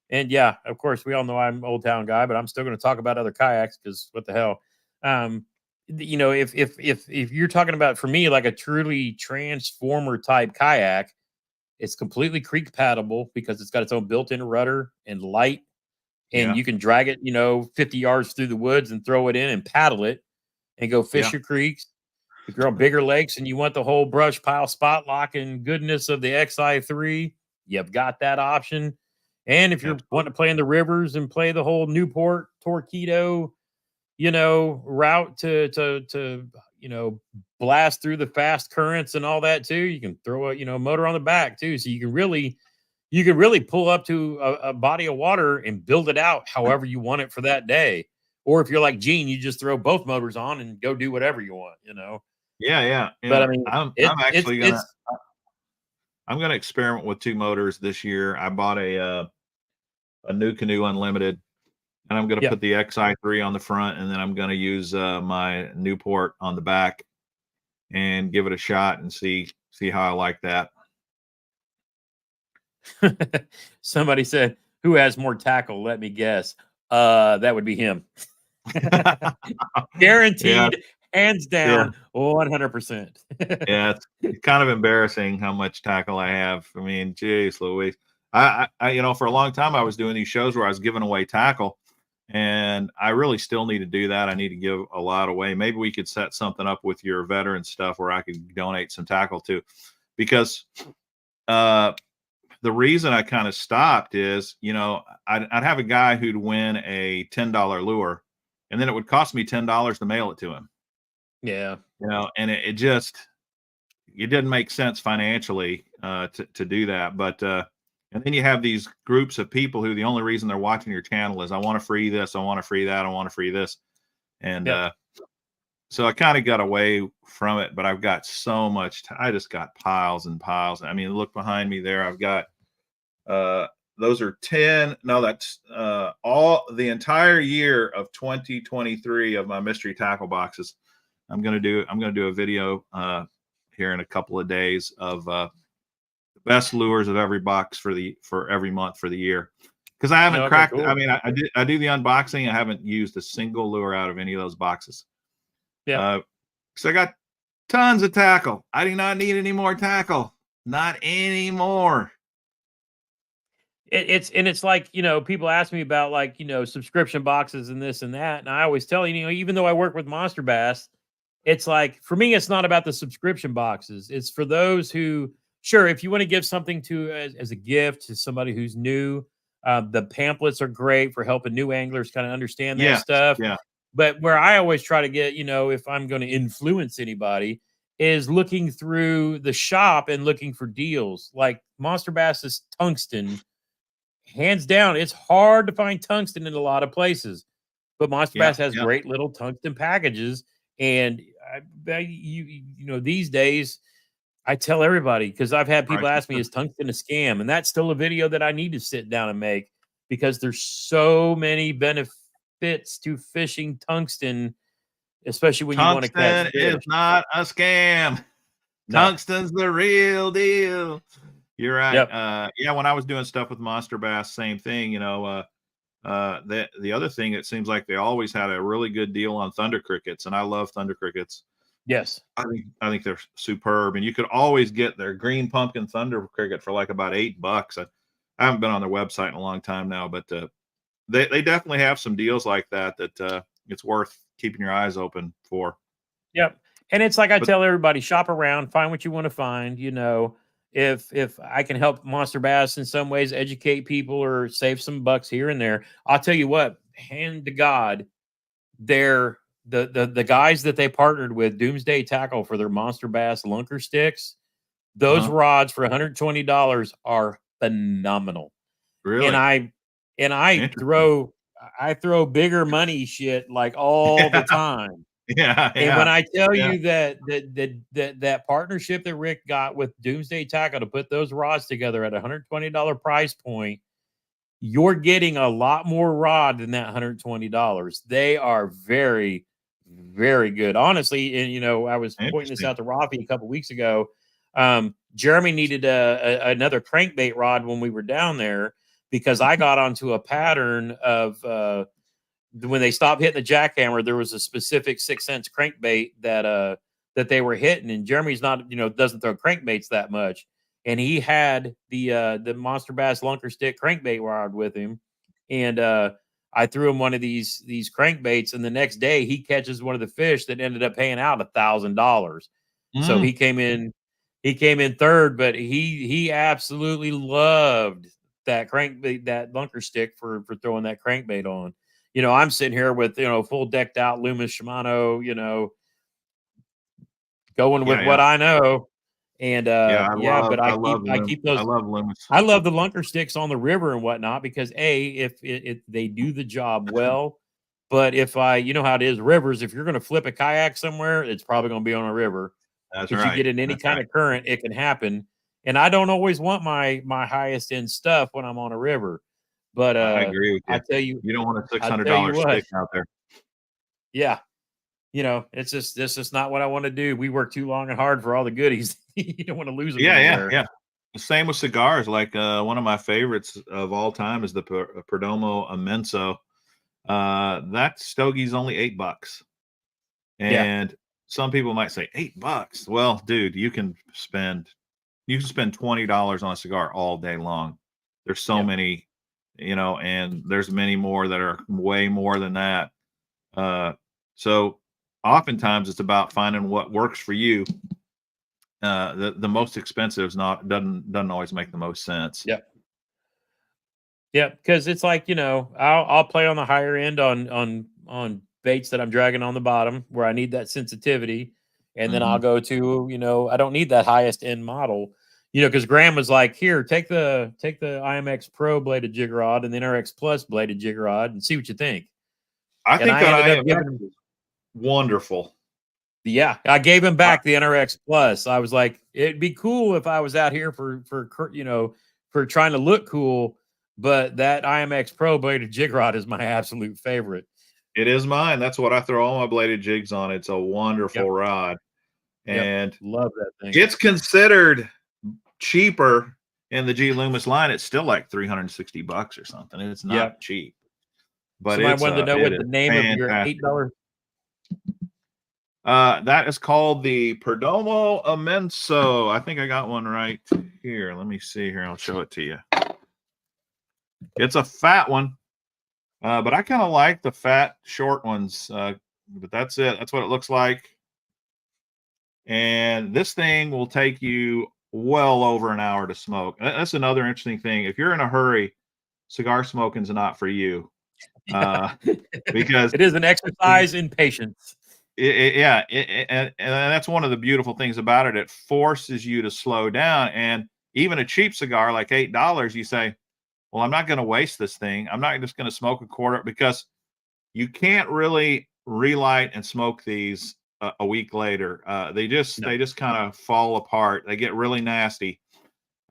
and yeah, of course, we all know I'm an Old Town guy, but I'm still going to talk about other kayaks, because what the hell. If you're talking about, for me, like a truly transformer type kayak, it's completely creek paddleable because it's got its own built-in rudder and light, and you can drag it, 50 yards through the woods and throw it in and paddle it and go fish your creeks. If you're on bigger lakes and you want the whole brush pile spot locking goodness of the XI3, you've got that option. And if you're wanting to play in the rivers and play the whole Newport Torpedo, route to blast through the fast currents and all that too, you can throw a motor on the back too, so you can really pull up to a body of water and build it out however you want it for that day. Or if you're like Gene, you just throw both motors on and go do whatever you want. Yeah. But I mean, I'm actually I'm gonna experiment with 2 motors this year. I bought a new Canoe Unlimited, and I'm gonna yeah. put the XI3 on the front, and then I'm gonna use my Newport on the back, and give it a shot and see how I like that. Somebody said, "Who has more tackle?" Let me guess. That would be him. Guaranteed, hands down, 100%. Yeah, it's kind of embarrassing how much tackle I have. I mean, geez, Louise. I for a long time I was doing these shows where I was giving away tackle, and I really still need to do that. I need to give a lot away. Maybe we could set something up with your veteran stuff where I could donate some tackle too, because the reason I kind of stopped is, I'd have a guy who'd win a $10 lure, and then it would cost me $10 to mail it to him. Yeah. And it didn't make sense financially to do that. But and then you have these groups of people who the only reason they're watching your channel is I want to free this, I want to free that, I want to free this. And so I kind of got away from it, but I've got so much. I just got piles and piles. I mean, look behind me there. I've got those are 10. No, that's all the entire year of 2023 of my mystery tackle boxes. I'm gonna do a video here in a couple of days of the best lures of every box for every month for the year, because I haven't cracked. Cool. I mean, I do the unboxing. I haven't used a single lure out of any of those boxes. Yeah. So I got tons of tackle. I do not need any more tackle. Not anymore. It's like, people ask me about like, subscription boxes and this and that. And I always tell even though I work with Monster Bass, it's like, for me, it's not about the subscription boxes. It's for those who, sure, if you want to give something to as a gift to somebody who's new, the pamphlets are great for helping new anglers kind of understand that stuff. Yeah. But where I always try to get, if I'm going to influence anybody, is looking through the shop and looking for deals. Like Monster Bass's tungsten, hands down, it's hard to find tungsten in a lot of places. But Monster Bass has great little tungsten packages. And these days, I tell everybody, because I've had people ask me, is tungsten a scam? And that's still a video that I need to sit down and make, because there's so many benefits to fishing tungsten, especially when you want to catch fish. Tungsten is not a scam. No. Tungsten's the real deal. You're right. Yep. When I was doing stuff with Monster Bass, same thing. The other thing, it seems like they always had a really good deal on thunder crickets, and I love thunder crickets. Yes, I think they're superb, and you could always get their green pumpkin thunder cricket for like about $8. I haven't been on their website in a long time now, but they definitely have some deals like that it's worth keeping your eyes open for. Yep, and it's like I tell everybody, shop around, find what you want to find. If I can help Monster Bass in some ways, educate people or save some bucks here and there, I'll tell you what, hand to God, they're the guys that they partnered with, Doomsday Tackle, for their Monster Bass lunker sticks. Those rods for $120 are phenomenal. Really? And I throw bigger money shit like all the time. Yeah. And when I tell you that partnership that Rick got with Doomsday Tackle to put those rods together at $120 price point, you're getting a lot more rod than that $120. They are very, very good, honestly. And I was pointing this out to Rafi a couple weeks ago. Jeremy needed another crankbait rod when we were down there, because I got onto a pattern of when they stopped hitting the jackhammer, there was a specific 6-cent crankbait that they were hitting, and Jeremy's not, doesn't throw crankbaits that much, and he had the Monster Bass lunker stick crankbait rod with him, and I threw him one of these crankbaits, and the next day he catches one of the fish that ended up paying out $1,000. So Mm. he came in third, but he absolutely loved that crankbait, that bunker stick for throwing that crankbait on. You know, I'm sitting here with, you know, full decked out Loomis Shimano, you know, going with Yeah, what yeah, I know. And yeah. yeah, but I love Loomis. I love the lunker sticks on the river and whatnot because if they do the job well, but if you know how it is, rivers, if you're going to flip a kayak somewhere, it's probably going to be on a river That's because you right. get in any That's kind right. of current, it can happen. And I don't always want my highest end stuff when I'm on a river, but I agree with I you. tell you, You don't want a six I hundred tell you dollar what, stick out there. yeah, you know, it's just this is not what I want to do. We work too long and hard for all the goodies. You don't want to lose them Yeah, yeah, anywhere. yeah. The same with cigars. Like one of my favorites of all time is the Perdomo Immenso. That stogie's only $8. Yeah, And some people might say $8. Well, dude, you can spend $20 on a cigar all day long. There's so yep. many, and there's many more that are way more than that. So oftentimes it's about finding what works for you. The most expensive is not doesn't always make the most sense. Yep. Yeah, because it's like, you know, I'll play on the higher end on baits that I'm dragging on the bottom where I need that sensitivity, and then I'll Hmm. go to, you know, I don't need that highest end model, you know, because Graham was like, here, take the IMX Pro bladed jig rod and the NRX Plus bladed jig rod and see what you think. I And think I that ended up IMX giving him, is wonderful. yeah, I gave him I, back the NRX Plus. I was like, it'd be cool if I was out here you know, for trying to look cool, but that IMX Pro bladed jig rod is my absolute favorite. it is mine. That's what I throw all my bladed jigs on. It's a wonderful Yep, rod, yep, and love that thing. it's considered cheaper in the G Loomis line. It's still like $360 or something. It's Yep. not cheap, but Somebody wanted to know it what the is name of your fantastic. $8. That is called the Perdomo Immenso. I think I got one right here. Let me see here. I'll show it to you. It's a fat one, but I kind of like the fat, short ones. But that's it. That's what it looks like. And this thing will take you well over an hour to smoke. That's another interesting thing. If you're in a hurry, cigar smoking's not for you, uh, because It is an exercise in patience. and that's one of the beautiful things about it. It forces you to slow down. And even a cheap cigar like $8, you say, "Well, I'm not going to waste this thing. I'm not just going to smoke a quarter," because you can't really relight and smoke these a week later. No. They just kind of fall apart. They get really nasty.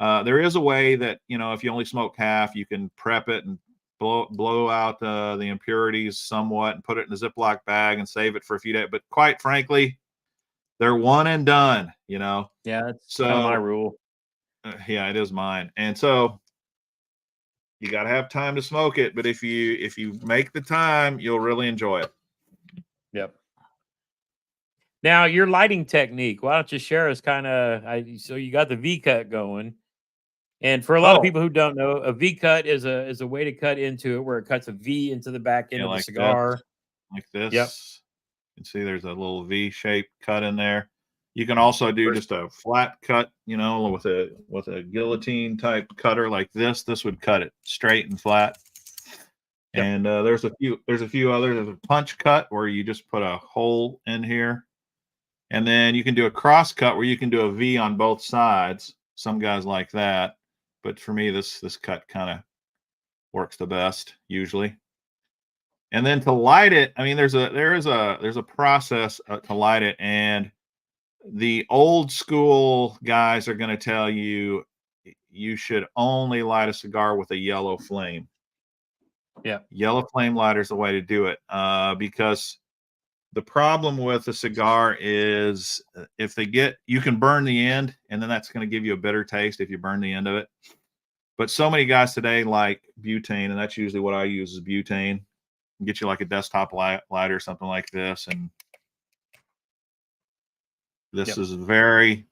There is a way that, if you only smoke half, you can prep it and blow out the impurities somewhat and put it in a Ziploc bag and save it for a few days. But quite frankly, they're one and done. Yeah, that's kind of my So rule. yeah, it is mine. And so you got to have time to smoke it. But if you make the time, you'll really enjoy it. Yep. Now, your lighting technique, why don't you share us so you got the V cut going. And for a lot of Oh, people who don't know, a V cut is a way to cut into it where it cuts a V into the back end yeah, of the like this, cigar. like Yep. this. You can see there's a little V-shaped cut in there. You can also do First, just a flat cut, with a guillotine type cutter like this. This would cut it straight and flat. yep. And there's a few others. There's a punch cut where you just put a hole in here, and then you can do a cross cut where you can do a V on both sides. Some guys like that, but for me, this cut kind of works the best usually. And then to light it, I mean, there's a process to light it, and the old school guys are going to tell you you should only light a cigar with a yellow flame. Yeah. Yellow flame lighter is the way to do it, because the problem with a cigar is you can burn the end, and then that's going to give you a bitter taste if you burn the end of it. But so many guys today like butane, and that's usually what I use is butane. Get you like a desktop lighter, something like this, and this Yep. is very,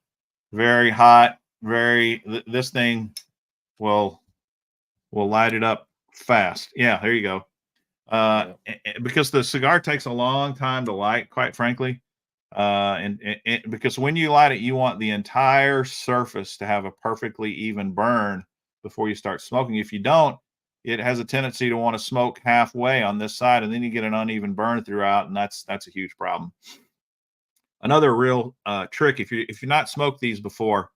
very hot. This thing will light it up fast. Yeah, there you go. Because the cigar takes a long time to light, quite frankly. And because when you light it, you want the entire surface to have a perfectly even burn before you start smoking. If you don't, it has a tendency to want to smoke halfway on this side, and then you get an uneven burn throughout, and that's a huge problem. Another real trick, if you're not smoked these before,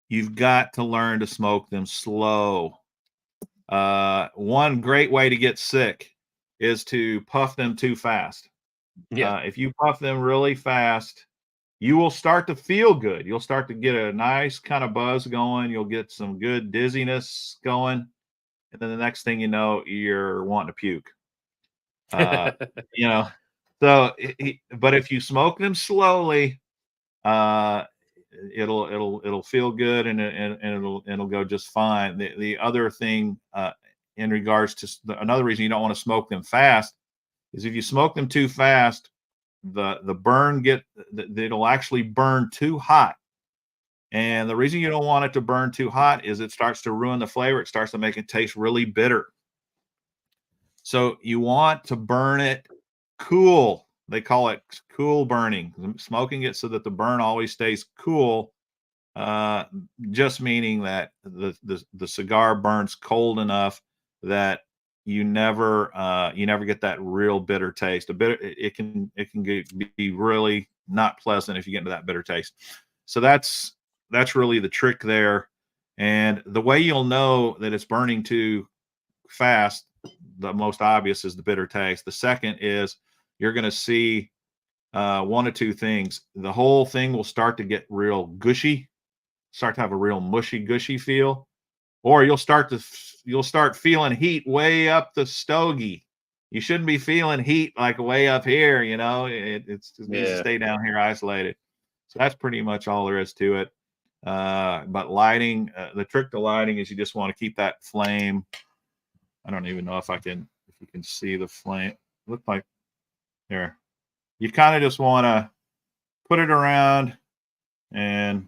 you've got to learn to smoke them slow. One great way to get sick is to puff them too fast. Yeah. If you puff them really fast, you will start to feel good. You'll start to get a nice kind of buzz going. You'll get some good dizziness going. And then the next thing you know, you're wanting to puke. Uh, you know, so, but if you smoke them slowly, uh, it'll feel good and it'll go just fine. The other thing, in regards to another reason you don't want to smoke them fast is if you smoke them too fast, the burn it'll actually burn too hot. And the reason you don't want it to burn too hot is it starts to ruin the flavor. It starts to make it taste really bitter. So you want to burn it cool. They call it cool burning, smoking it so that the burn always stays cool. Just meaning that the cigar burns cold enough that you never get that real bitter taste. It can be really not pleasant if you get into that bitter taste. So that's really the trick there. And the way you'll know that it's burning too fast, the most obvious is the bitter taste. The second is you're going to see one of two things. The whole thing will start to get real gushy, start to have a real mushy gushy feel, or you'll start feeling heat way up the stogie. You shouldn't be feeling heat like way up here, it needs to stay down here isolated. So that's pretty much all there is to it. But lighting, the trick to lighting is you just want to keep that flame. I don't even know if you can see the flame. Look like there. You kind of just want to put it around and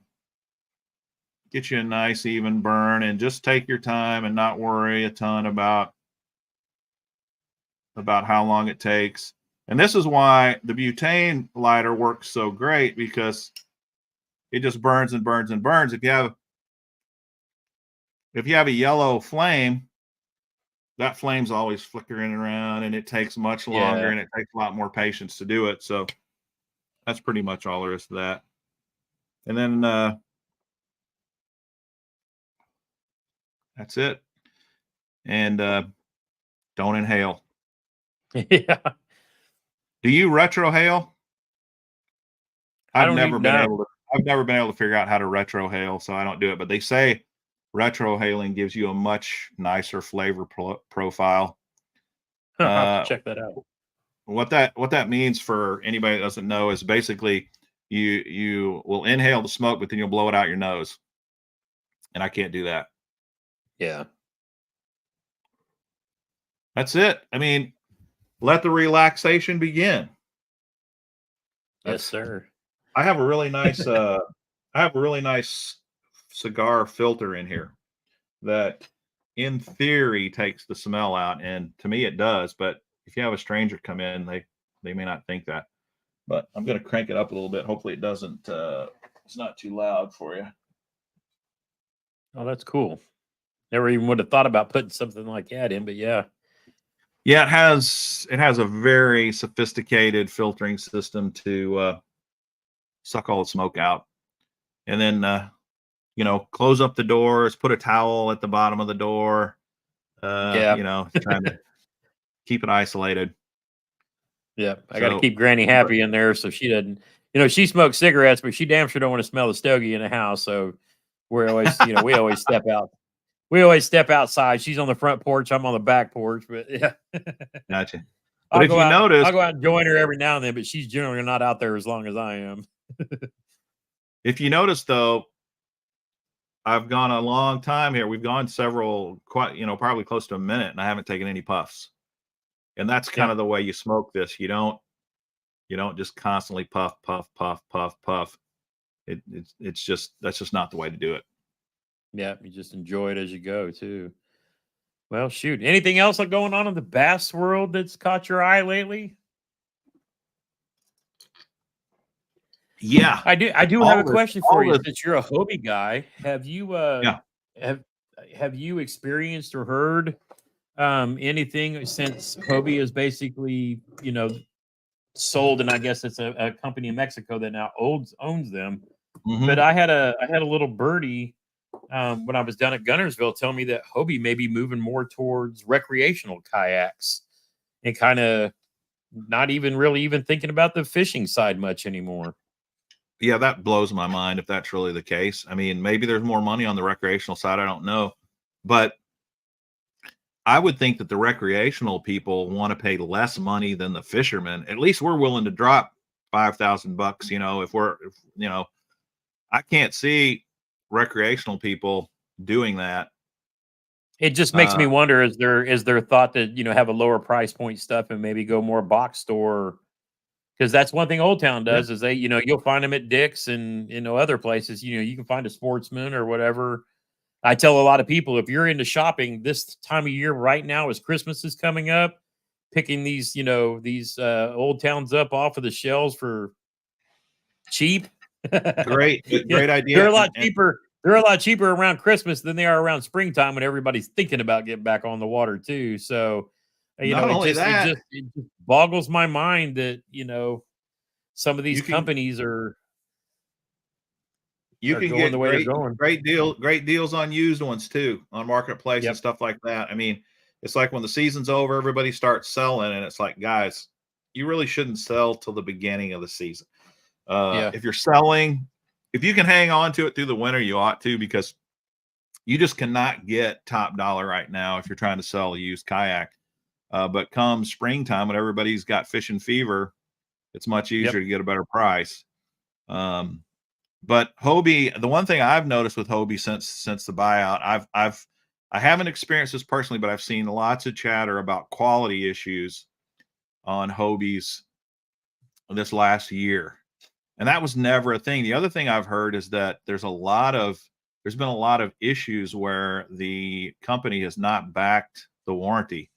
get you a nice even burn, and just take your time and not worry a ton about how long it takes. And this is why the butane lighter works so great, because it just burns and burns and burns. If you have a yellow flame, that flame's always flickering around, and it takes much longer, and it takes a lot more patience to do it. So that's pretty much all there is to that. And then that's it. And don't inhale. Yeah. Do you retrohale? I've never been able to figure out how to retrohale, so I don't do it. But they say retrohaling gives you a much nicer flavor profile. I'll have to check that out. What that means for anybody that doesn't know is basically you will inhale the smoke, but then you'll blow it out your nose. And I can't do that. Yeah. That's it. I mean, let the relaxation begin. Yes, sir. I have a really nice cigar filter in here that in theory takes the smell out, and to me it does, but if you have a stranger come in, they may not think that. But I'm going to crank it up a little bit. Hopefully it doesn't it's not too loud for you. Oh, that's cool. Never even would have thought about putting something like that in, but yeah. Yeah, it has a very sophisticated filtering system to suck all the smoke out. And then close up the doors, put a towel at the bottom of the door. Trying to keep it isolated. Yeah, I got to keep Granny happy in there so she doesn't. She smokes cigarettes, but she damn sure don't want to smell the stogie in the house. So we're always, we always step out. We always step outside. She's on the front porch. I'm on the back porch. But yeah, gotcha. But I'll go out and join her every now and then. But she's generally not out there as long as I am. If you notice, though, I've gone a long time here. We've gone probably close to a minute, and I haven't taken any puffs. And that's kind of the way you smoke this. You don't just constantly puff, puff, puff, puff, puff. That's just not the way to do it. Yeah, you just enjoy it as you go too. Well, shoot. Anything else going on in the bass world that's caught your eye lately? Yeah, I do have a all this, question for all you. this. Since you're a Hobie guy, have you Yeah. have have you experienced or heard anything since Hobie is basically, sold, and I guess it's a company in Mexico that now owns them. But Hmm. I had a little birdie when I was down at Gunnersville tell me that Hobie may be moving more towards recreational kayaks and kind of not even really even thinking about the fishing side much anymore. Yeah, that blows my mind if that's really the case. I mean, maybe there's more money on the recreational side. I don't know, but I would think that the recreational people want to pay less money than the fishermen. At least we're willing to drop $5,000. If I can't see recreational people doing that. It just makes Uh, me wonder, is there thought to, have a lower price point stuff and maybe go more box store? Because that's one thing Old Town yeah, does is you'll find them at Dick's and other places. You can find a Sportsman or whatever. I tell a lot of people, if you're into shopping this time of year right now, as Christmas is coming up, picking these Old Towns up off of the shelves for cheap. Yeah, great they're idea. a lot And cheaper. They're a lot cheaper around Christmas than they are around springtime when everybody's thinking about getting back on the water too. So, not it only just it that, just it just boggles my mind that some of these you can companies are you are can going the get way they're going. great deals on used ones too on marketplace and Yep. stuff like that. I mean, it's like when the season's over, everybody starts selling, and it's like, guys, you really shouldn't sell till the beginning of the season. Yeah. If you're selling, if you can hang on to it through the winter, you ought to, because you just cannot get top dollar right now if you're trying to sell a used kayak. But come springtime, when everybody's got fishing fever, it's much easier Yep. to get a better price. Um, but Hobie, the one thing I've noticed with Hobie since the buyout, I haven't experienced this personally, but I've seen lots of chatter about quality issues on Hobies this last year. And that was never a thing. The other thing I've heard is that there's been a lot of issues where the company has not backed the warranty.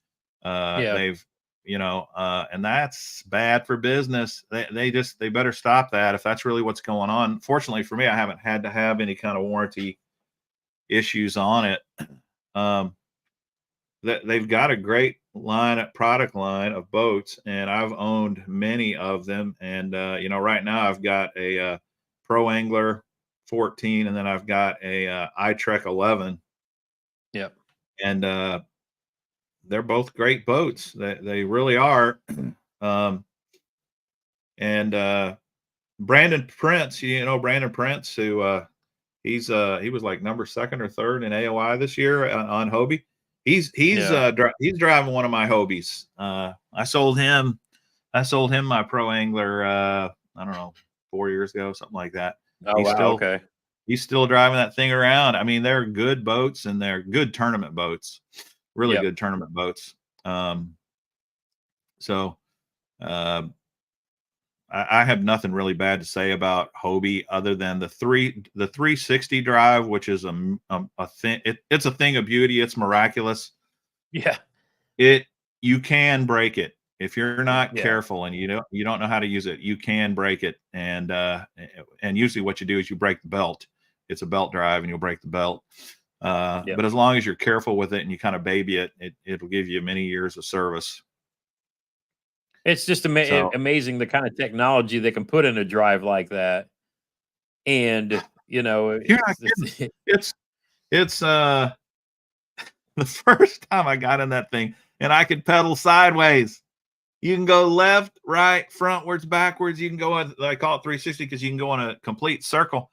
Yeah. They've and that's bad for business. They better stop that if that's really what's going on. Fortunately for me, I haven't had to have any kind of warranty issues on it. Um, they've got a great product line of boats, and I've owned many of them. And right now I've got a Pro Angler 14, and then I've got a iTrek 11, Yep. and they're both great boats. They really are. Um, and Brandon Prince, Brandon Prince, who he was like number second or third in AOI this year on Hobie. Yeah. He's driving one of my Hobies. I sold him my Pro Angler. I don't know, 4 years ago, something like that. Oh He's wow. still Okay. he's still driving that thing around. I mean, they're good boats, and they're good tournament boats, really Yep. good tournament boats. So uh, I have nothing really bad to say about Hobie other than the 360 drive, which is a thing. It's a thing of beauty. It's miraculous. Yeah. It You can break it if you're not Yeah. careful, and you don't know how to use it. You can break it, and usually what you do is you break the belt. It's a belt drive, and you'll break the belt. Yep. But as long as you're careful with it and you kind of baby it, it'll give you many years of service. It's just So amazing the kind of technology they can put in a drive like that. And, you're not kidding. it's It's the first time I got in that thing and I could pedal sideways. You can go left, right, frontwards, backwards. You can go on, I call it 360 because you can go on a complete circle.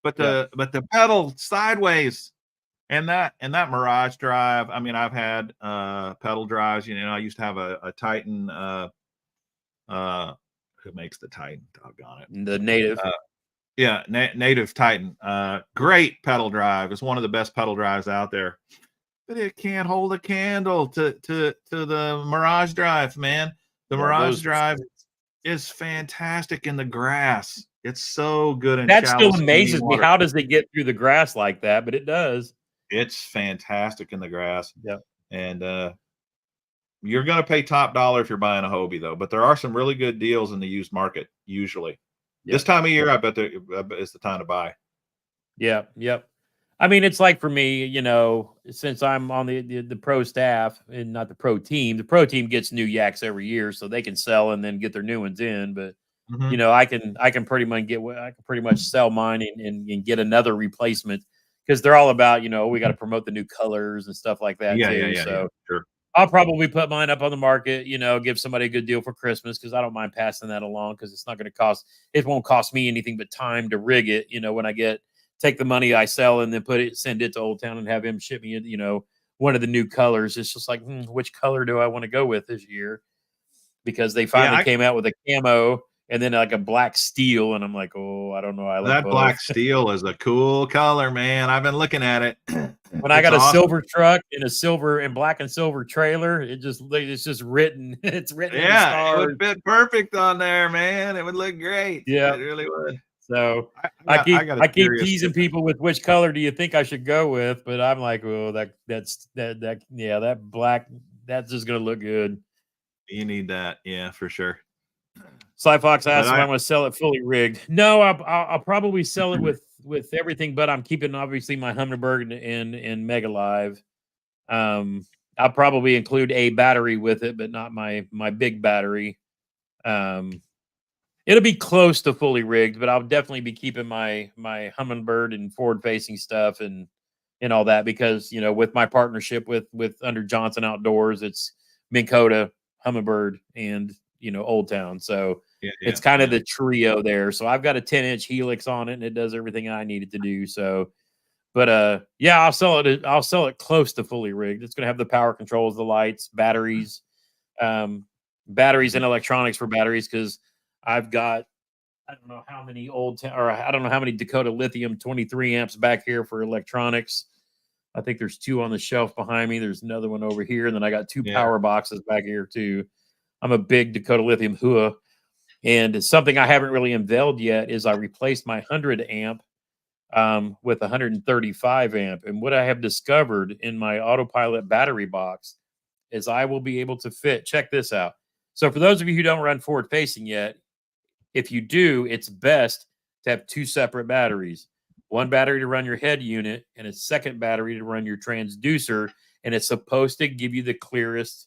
But yeah. the pedal sideways, and that Mirage drive. I mean, I've had pedal drives. I used to have a Titan. Who makes the Titan? Doggone it. The native. Yeah, native Titan. Great pedal drive. It's one of the best pedal drives out there. But it can't hold a candle to the Mirage drive, man. The Yeah, Mirage those drive is fantastic in the grass. It's so good in that shallow, still skinny amazes me. water. How does it get through the grass like that? But it does. It's fantastic in the grass. Yeah. And you're going to pay top dollar if you're buying a Hobie, though. But there are some really good deals in the used market usually. This Yep. time of year, I bet it's the time to buy. Yeah. Yep. I mean, it's like for me, you know, since I'm on the pro staff and not the pro team gets new yaks every year, so they can sell and then get their new ones in. But you Hmm. know, I can pretty much sell mine and get another replacement because they're all about, you know, we got to promote the new colors and stuff like that too. Yeah. So Sure. I'll probably put mine up on the market, you know, give somebody a good deal for Christmas because I don't mind passing that along because it's not going to cost, it won't cost me anything but time to rig it. You know, when I take the money I sell and then send it to Old Town and have him ship me, you know, one of the new colors. It's just like, which color do I want to go with this year? Because they Yeah, finally came out with a camo and then like a black steel. And I'm like, oh, I don't know. I like that both. black steel is a cool color, man. I've been looking at it. When I It's got a awesome. silver truck and a silver and black and silver trailer, it's just written. It's written in the Yeah, it would stars. fit perfect on there, man. It would look great. Yeah. It really would. So I got a I keep curious teasing different. people with which color do you think I should go with, but I'm like, oh, that black, that's just gonna look good. You need that, yeah, for sure. Sly Fox But asked if I I'm going to sell it fully rigged. No, I'll probably sell it with everything, but I'm keeping obviously my Humminbird and Mega Live. I'll probably include a battery with it, but not my big battery. Um, it'll be close to fully rigged, but I'll definitely be keeping my Humminbird and forward facing stuff and all that because you know with my partnership with under Johnson Outdoors, it's Minn Kota, Humminbird, and you know Old Town. So it's kind of yeah. the trio there. So I've got a 10-inch Helix on it, and it does everything I need it to do. So, but yeah, I'll sell it. I'll sell it close to fully rigged. It's going to have the power controls, the lights, um, batteries and electronics for batteries because I've got I don't know how many I don't know how many Dakota Lithium 23 amps back here for electronics. I think there's two on the shelf behind me. There's another one over here, and then I got two Yeah. power boxes back here too. I'm a big Dakota Lithium hua, and something I haven't really unveiled yet is I replaced my 100 amp with 135 amp. And what I have discovered in my autopilot battery box is I will be able to fit. Check this out. So for those of you who don't run forward facing yet, if you do, it's best to have two separate batteries. One battery to run your head unit and a second battery to run your transducer. And it's supposed to give you the clearest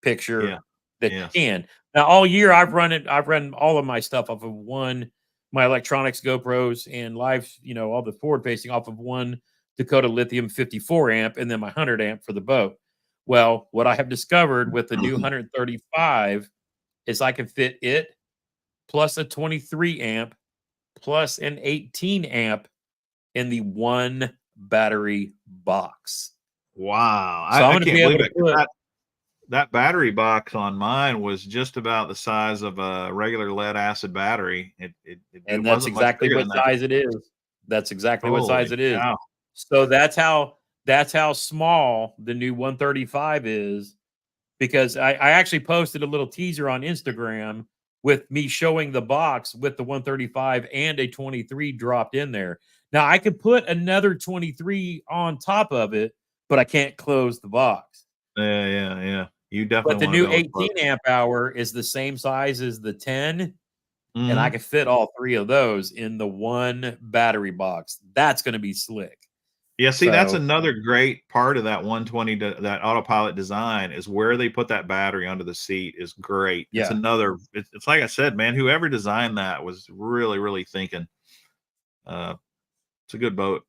picture Yeah. that Yes. you can. Now, all year I've run all of my stuff off of my electronics, GoPros, and live, you know, all the forward facing off of one Dakota Lithium 54 amp and then my 100 amp for the boat. Well, what I have discovered with the new 135 is I can fit it plus a 23 amp plus an 18 amp in the one battery box. Wow. So I'm I going to can't be able believe to it. put That battery box on mine was just about the size of a regular lead acid battery. It and that's wasn't much exactly bigger what than that. size it is. That's exactly what size Holy it is. cow. So that's how small the new 135 is because I actually posted a little teaser on Instagram with me showing the box with the 135 and a 23 dropped in there. Now I could put another 23 on top of it, but I can't close the box. Yeah. You But definitely the want to new be able to close 18 amp hour is the same size as the 10, it. and I Mhm. can fit all three of those in the one battery box. That's going to be slick. Yeah, see, that's So, another great part of that 120 that autopilot design is where they put that battery under the seat is great. yeah. It's like I said, man, whoever designed that was really, really thinking. Uh, it's a good boat.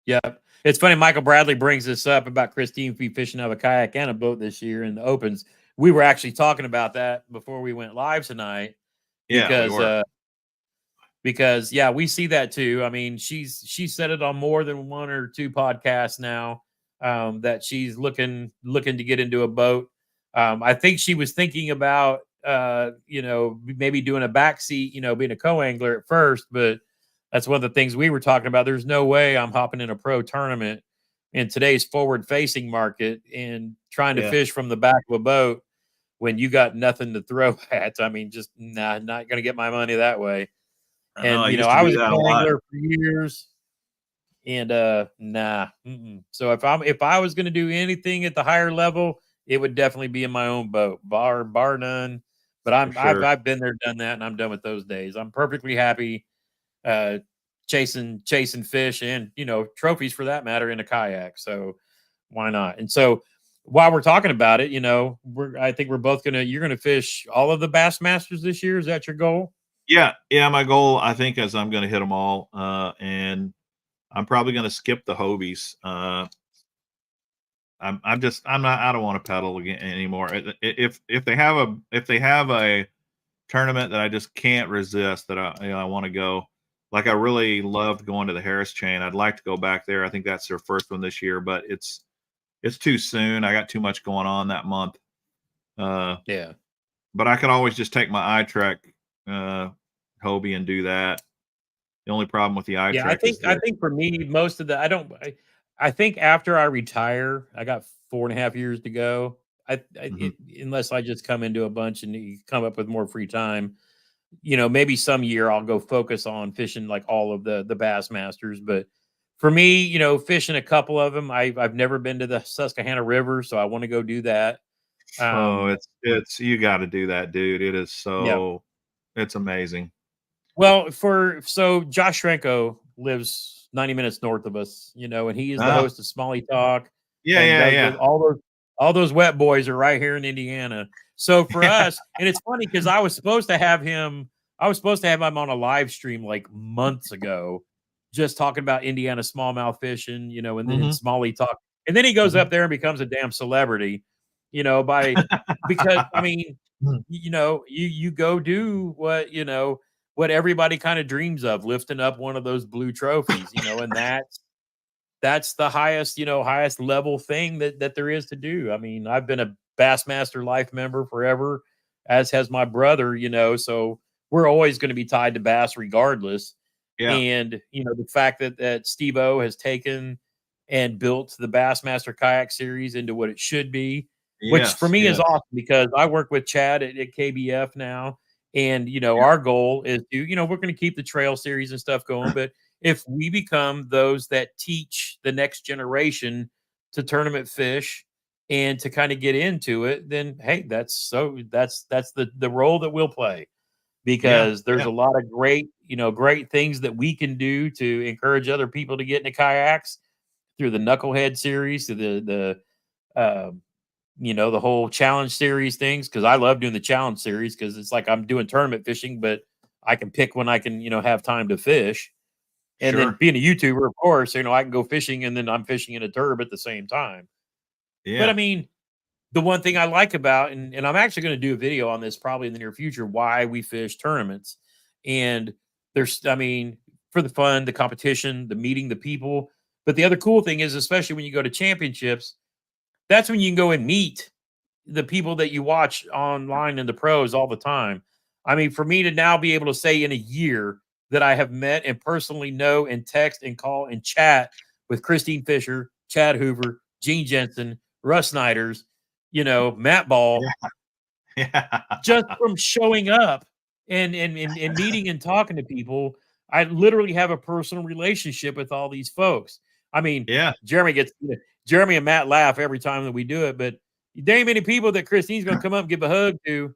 Yeah. It's funny. Michael Bradley brings this up about Christine Fee fishing out of a kayak and a boat this year in the opens. We were actually talking about that before we went live tonight Yeah, we were. because yeah, we see that too. I mean, she said it on more than one or two podcasts now that she's looking to get into a boat. I think she was thinking about you know maybe doing a backseat, you know, being a co-angler at first, but that's one of the things we were talking about. There's no way I'm hopping in a pro tournament in today's forward-facing market and trying to Yeah, fish from the back of a boat when you got nothing to throw at. I mean, just nah, not going to get my money that way. I know. And I you know, used to I do was a that a co lot. angler for years. And nah. So if I was going to do anything at the higher level, it would definitely be in my own boat, bar none. But For sure. I've been there, done that, and I'm done with those days. I'm perfectly happy uh chasing fish and trophies for that matter in a kayak. So why not? And so while we're talking about it, I think we're both you're gonna fish all of the Bass Masters this year. Is that your goal? Yeah, yeah. My goal, I think, is I'm going to hit them all, and I'm probably going to skip the Hobies. I'm not. I don't want to pedal again anymore. If they have a tournament that I just can't resist, that I want to go. Like, I really loved going to the Harris Chain. I'd like to go back there. I think that's their first one this year, but it's too soon. I got too much going on that month. Uh, Yeah. but I could always just take my iTrek Hobie and do that. The only problem with the Yeah, iTrek is I the think for me, most of the I think after I retire, I got 4.5 years to go. Mhm. Unless I just come into a bunch and you come up with more free time, maybe some year I'll go focus on fishing like all of the Bass Masters. But for me, fishing a couple of them, I've never been to the Susquehanna River, so I want to go do that. Oh, Um, it's you got to do that, dude. It is yeah. so it's amazing. Well, so Josh Shrenko lives 90 minutes north of us, and he is the Ah, host of Smalley Talk yeah, and yeah, does yeah. all those wet boys are right here in Indiana. So for Yeah. us, and it's funny because I was supposed to have him on a live stream like months ago, just talking about Indiana smallmouth fishing, and then in Mhm, Smalley Talk. And then he goes mhm. up there and becomes a damn celebrity, because I mean, you go do what everybody kind of dreams of, lifting up one of those blue trophies, and that's the highest, highest level thing that there is to do. I mean, I've been a Bassmaster Life member forever, as has my brother, so we're always going to be tied to bass regardless. Yeah. And the fact that Steve O has taken and built the Bassmaster Kayak Series into what it should be, which for Yes, me is yes. awesome because I work with Chad at KBF now. And Yeah, our goal is to, we're going to keep the trail series and stuff going, but if we become those that teach the next generation to tournament fish and to kind of get into it, then hey, that's the role that we'll play, yeah, because there's yeah, a lot of great things that we can do to encourage other people to get into kayaks through the Knucklehead series, to the whole challenge series things, because I love doing the challenge series because it's like I'm doing tournament fishing, but I can pick when I can have time to fish. And then sure. being a YouTuber, of course, I can go fishing and then I'm fishing in a turb at the same time. But I Yeah, mean, the one thing I like about, and I'm actually going to do a video on this probably in the near future, why we fish tournaments. And I mean, for the fun, the competition, the meeting the people. But the other cool thing is, especially when you go to championships, that's when you can go and meet the people that you watch online and the pros all the time. I mean, for me to now be able to say in a year that I have met and personally know and text and call and chat with Christine Fisher, Chad Hoover, Gene Jensen, Russ Snyders, Matt Ball, yeah, yeah. just from showing up and meeting and talking to people, I literally have a personal relationship with all these folks. I mean, Yeah, Jeremy and Matt laugh every time that we do it, but there ain't many people that Christine's gonna come up and give a hug to.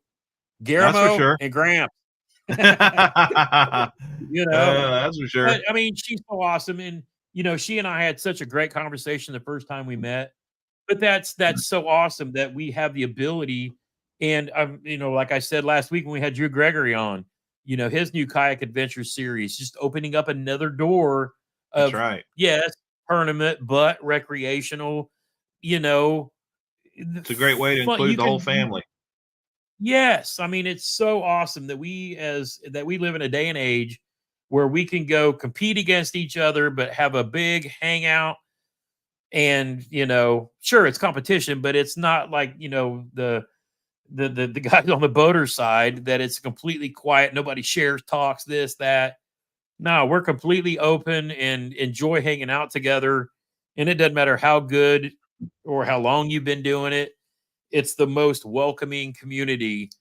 that's for Guillermo sure. and Gramps. you know, That's for but sure. I mean, she's so awesome, and she and I had such a great conversation the first time we met. But that's so awesome that we have the ability, and like I said last week when we had Drew Gregory on, his new kayak adventure series, just opening up another door That's of, right. yes, tournament, but recreational. You know, It's a great way to fun. include the whole family. Yes, I mean, it's so awesome that we live in a day and age where we can go compete against each other, but have a big hangout. And sure, it's competition, but it's not like the guys on the boater side, that it's completely quiet, nobody shares, talks, this, that. No, we're completely open and enjoy hanging out together. And it doesn't matter how good or how long you've been doing it. It's the most welcoming community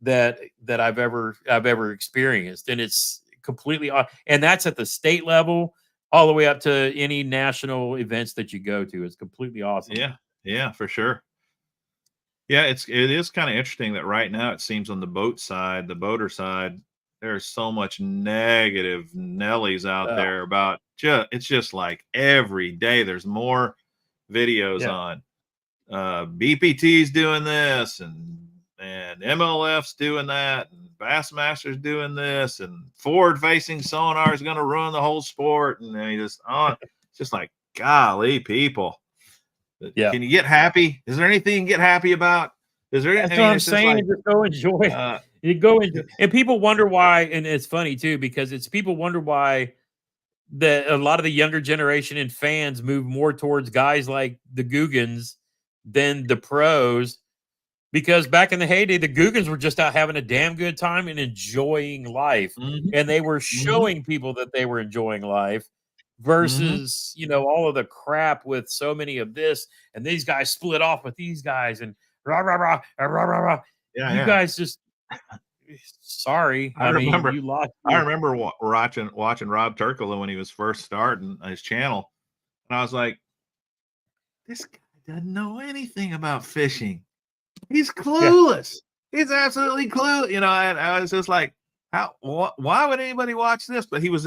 that I've ever experienced, and it's completely and that's at the state level. all the way up to any national events that you go to. It's completely awesome. Yeah, yeah, for sure. Yeah, it is kind of interesting that right now it seems on the boat side, the boater side, there's so much negative Nellies out Oh, there about just it's just like every day there's more videos yeah. on BPT's doing this and MLF's doing that and Bassmaster's doing this and forward facing sonar is going to ruin the whole sport and they just it's just like golly people. Yeah. Can you get happy? Is there anything you can get happy about? Is there? That's I what mean, I'm it's just saying. like, Just go enjoy it. uh, You go enjoy, and people wonder why. And it's funny too because it's people wonder why a lot of the younger generation and fans move more towards guys like the Googans than the pros. Because back in the heyday, the Googans were just out having a damn good time and enjoying life, mhm, and they were mhm, showing people that they were enjoying life. mhm. Versus, all of the crap with so many of this, and these guys split off with these guys, and rah rah rah rah rah rah. Yeah, You yeah. guys just sorry. I I mean, remember, you lost I your remember watching Rob Turkle when he was first starting his channel, and I was like, this guy doesn't know anything about fishing. He's yeah, clueless. He's absolutely clueless. I was just like, why would anybody watch this? But he was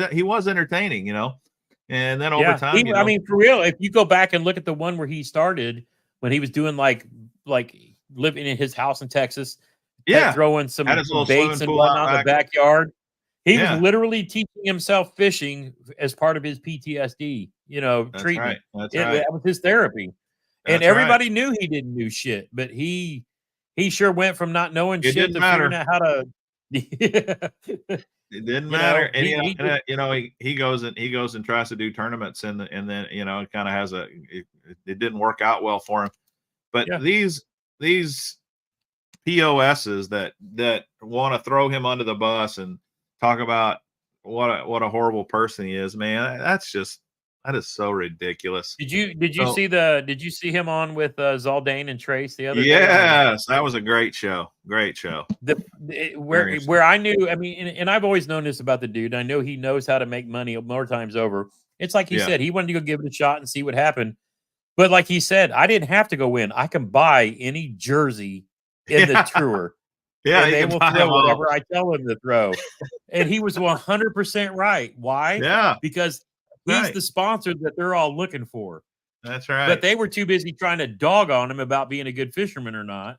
entertaining, and then over yeah. time, I mean, for real, if you go back and look at the one where he started when he was doing like living in his house in Texas, yeah, throwing had some, his some little swimming baits and pool out whatnot in the back. backyard. He was Yeah, literally teaching himself fishing as part of his PTSD, that's right. treatment. That's right. That was his therapy. And That's right. everybody knew he didn't do shit, but he sure went from not knowing It shit didn't to figuring matter. out how to It didn't matter. And he just he goes and tries to do tournaments and then it kind of has it didn't work out well for him. But yeah. these POSs that want to throw him under the bus and talk about what a horrible person he is, man. That is so ridiculous. So Did you see him on with Zaldane and Trace the other day on yes, that was a great show. Great show. where Very interesting. I knew, I mean, and I've always known this about the dude. I know he knows how to make money more times over. It's like he Yeah. said, he wanted to go give it a shot and see what happened. But like he said, I didn't have to go in. I can buy any jersey in the Yeah. tour, Yeah, and you they can will buy them throw all. whatever I tell them to throw. And he was 100% right. Why? Yeah, Because he's right. the sponsor that they're all looking for. That's But right. they were too busy trying to dog on him about being a good fisherman or not.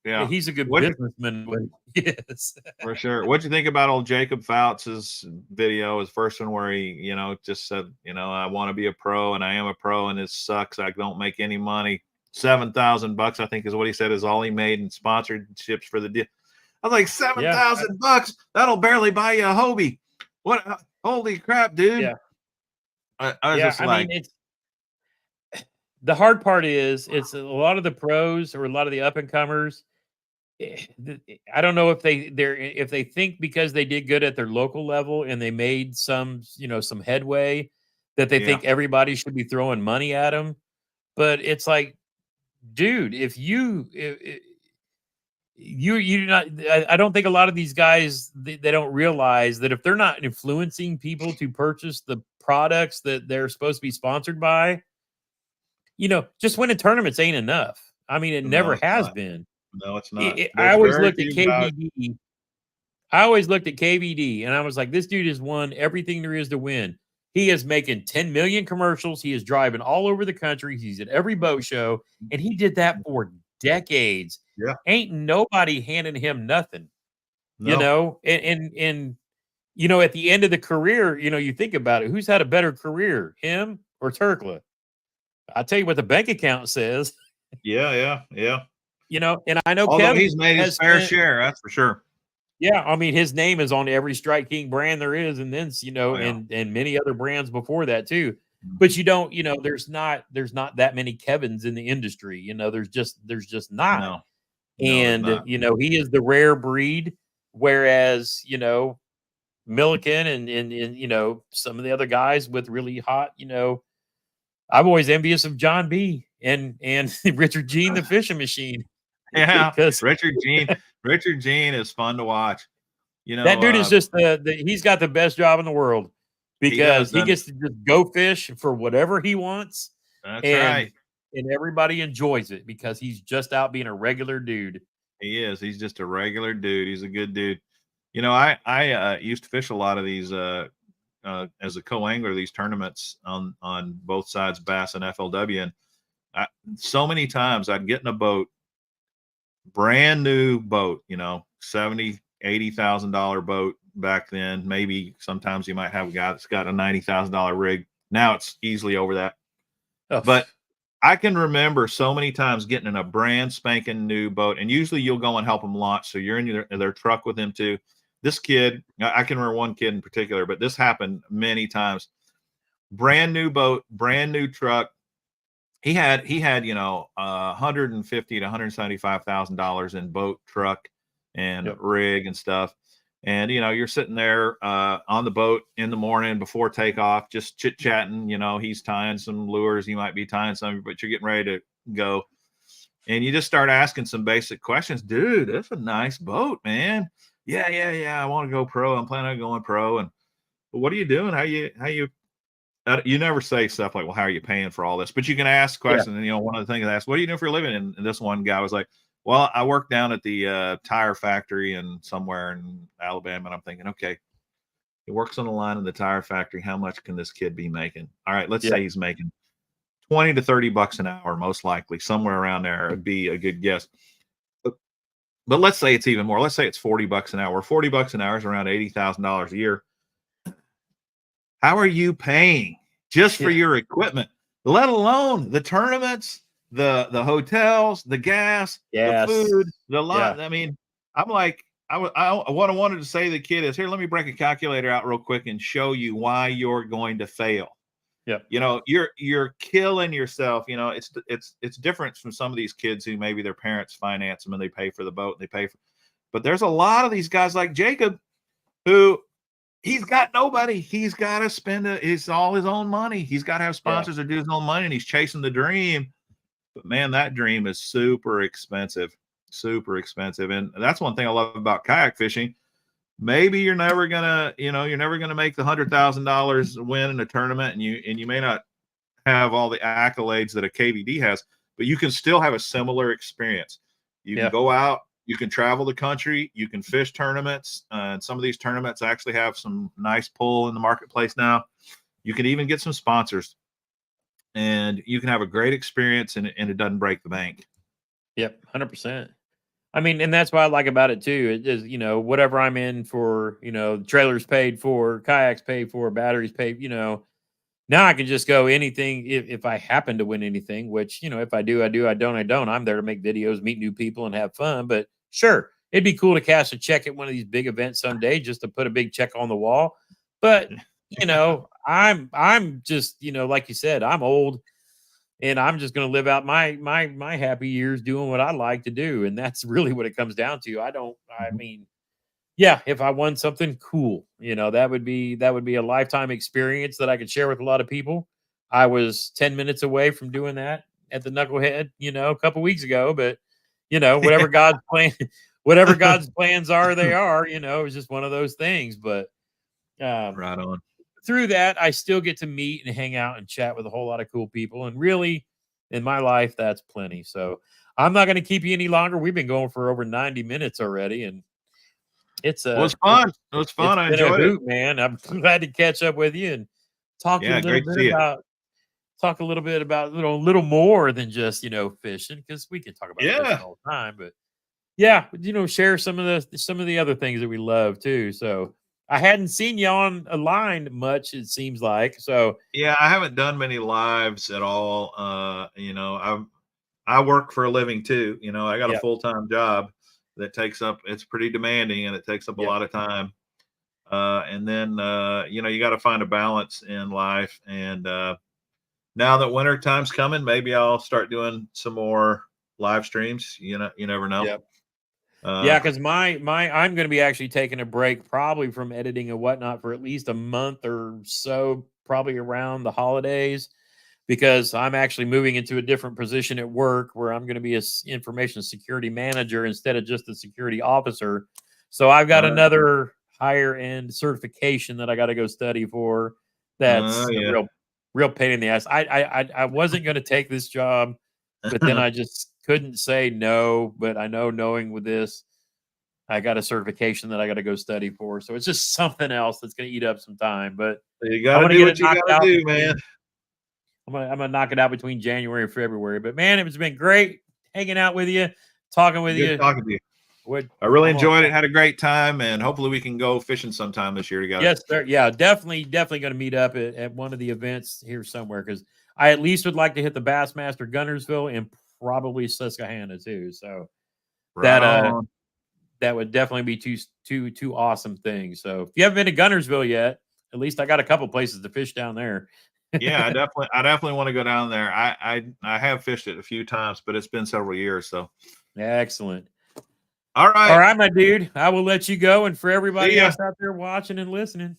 Yeah. He's a good What businessman. But yes. for sure. What'd you think about old Jacob Fouts's video, his first one where he, just said, I want to be a pro and I am a pro and it sucks. I don't make any money. $7,000, I think, is what he said is all he made in sponsorships for the deal. I was like, Yeah. $7,000? That'll barely buy you a Hobie. What? Holy crap, dude! Yeah. I was Yeah. just I like, mean, it's the hard part is it's a lot of the pros or a lot of the up and comers. I don't know if if they think because they did good at their local level and they made some headway that they yeah, think everybody should be throwing money at them. But it's like, dude, if you you do not, I don't think a lot of these guys they don't realize that if they're not influencing people to purchase the products that they're supposed to be sponsored by, just winning tournaments ain't enough. I mean, it no, never it's has not. been. No, it's not. I There's always very looked at few guys. KVD. I always looked at KVD and I was like, this dude has won everything there is to win. He is making 10 million commercials. He is driving all over the country. He's at every boat show, and he did that for decades. Yeah, Ain't nobody handing him nothing, no, And at the end of the career, you think about it, who's had a better career, him or Turkla? I'll tell you what the bank account says, yeah, yeah, yeah. and I know Although Kevin he's made his has fair spent. share, that's for sure. Yeah, I mean, his name is on every Strike King brand there is, and then Oh yeah. and many other brands before that too. But Mhm. you don't, there's not that many Kevins in the industry. There's just not. No, no, there's And not. he is the rare breed, whereas Milliken and some of the other guys with really hot, I'm always envious of John B. and Richard Gene, the fishing machine, Yeah, because Richard Gene is fun to watch. that dude is just he's got the best job in the world. because he doesn't he? gets to just go fish for whatever he wants, That's and right. everybody enjoys it because he's just out being a regular dude. He is. He's just a regular dude. He's a good dude. I used to fish a lot of these as a co-angler, these tournaments on both sides, bass and FLW, and so many times I'd get in a boat, brand new boat, 70, $80,000 boat back then. Maybe sometimes you might have a guy that's got a $90,000 rig. Now it's easily over that. Oh, But I can remember so many times getting in a brand spanking new boat, and usually you'll go and help them launch. So you're in their truck with them too. This kid, I can remember one kid in particular, but this happened many times. Brand new boat, brand new truck. He had 150 to $175,000 in boat, truck, and yep. rig and stuff. And you're sitting there on the boat in the morning before takeoff, just chit chatting. He's tying some lures, he might be tying some, but you're getting ready to go, and you just start asking some basic questions. Dude, that's a nice boat, man. Yeah. I want to go pro. I'm planning on going pro. And what are you doing? How you you never say stuff like, well, how are you paying for all this? But you can ask questions. Yeah. And, one of the things I asked, what do you do for a living? And this one guy was like, well, I work down at the tire factory and somewhere in Alabama. And I'm thinking, okay, he works on the line in the tire factory. How much can this kid be making? All right, let's say he's making 20 to 30 bucks an hour, most likely somewhere around there would be a good guess. But let's say it's even more. Let's say it's 40 bucks an hour. 40 bucks an hour is around $80,000 a year. How are you paying just for your equipment, let alone the tournaments, the hotels, the gas, the food, the lot? I mean, I'm like, what I wanted to say to the kid is, here, let me break a calculator out real quick and show you why you're going to fail. Yep. You're killing yourself. It's different from some of these kids who maybe their parents finance them and they pay for the boat and they pay for, but there's a lot of these guys like Jacob who, he's got nobody. He's got to spend it's all his own money. He's got to have sponsors or do his own money, and he's chasing the dream. But man, that dream is super expensive. And that's one thing I love about kayak fishing. Maybe you're never gonna make the $100,000 win in a tournament, and you may not have all the accolades that a KVD has, but you can still have a similar experience. You can go out. You can travel the country. You can fish tournaments. And some of these tournaments actually have some nice pull in the marketplace now. You can even get some sponsors. And you can have a great experience, and it doesn't break the bank. Yep, 100%. I mean, and that's what I like about it too. It is, whatever I'm in for, trailers paid for, kayaks paid for, batteries paid, now I can just go anything if I happen to win anything, which, if I do, I do. I don't, I don't. I'm there to make videos, meet new people, and have fun. But sure, it'd be cool to cash a check at one of these big events someday just to put a big check on the wall. But, I'm just, like you said, I'm old and I'm just going to live out my happy years doing what I like to do. And that's really what it comes down to. I mean, yeah, if I won something cool, that would be a lifetime experience that I could share with a lot of people. I was 10 minutes away from doing that at the Knucklehead, a couple weeks ago, but whatever God's plan, whatever God's plans are, they are, it's just one of those things. But right on. through that, I still get to meet and hang out and chat with a whole lot of cool people. And really, in my life, that's plenty. So I'm not going to keep you any longer. We've been going for over 90 minutes already, and it was fun. It was fun. I enjoyed it, man. I'm glad to catch up with you and talk a little bit about a little more than just fishing, because we can talk about fishing all the time. But yeah, share some of the other things that we love too. So I hadn't seen you on a line much, it seems like. So yeah, I haven't done many lives at all. I work for a living too. I got a full-time job that it's pretty demanding, and it takes up a lot of time. And then, you got to find a balance in life. And now that winter time's coming, maybe I'll start doing some more live streams. You never know. Yep. Because I'm going to be actually taking a break probably from editing and whatnot for at least a month or so, probably around the holidays, because I'm actually moving into a different position at work where I'm going to be an information security manager instead of just a security officer. So I've got another higher end certification that I got to go study for. That's a Yeah. real pain in the ass. I wasn't going to take this job, but then I just couldn't say no. But I know, knowing with this, I got a certification that I got to go study for. So it's just something else that's going to eat up some time. But You I'm got to going to do get it what you knocked got to out do, man. I'm gonna knock it out between January and February. But man, it's been great hanging out with you, talking with Good you. talking to you. What I really I'm gonna, enjoyed it. Had a great time, and hopefully we can go fishing sometime this year together. yes, sir. Yeah, definitely going to meet up at one of the events here somewhere, because I at least would like to hit the Bassmaster Gunnersville and probably Susquehanna too. So Right that on. that would definitely be two awesome things. So if you haven't been to Gunnersville yet, at least I got a couple places to fish down there. Yeah, I definitely want to go down there. I have fished it a few times, but it's been several years. So Excellent. all All right. right, my dude. I will let you go. And for See everybody ya. else out there watching and listening,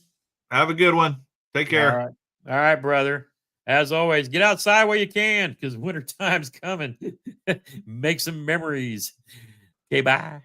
Have a good one. Take all care. right. All right, brother. As always, get outside where you can, because winter time's coming. Make some memories. Okay, bye.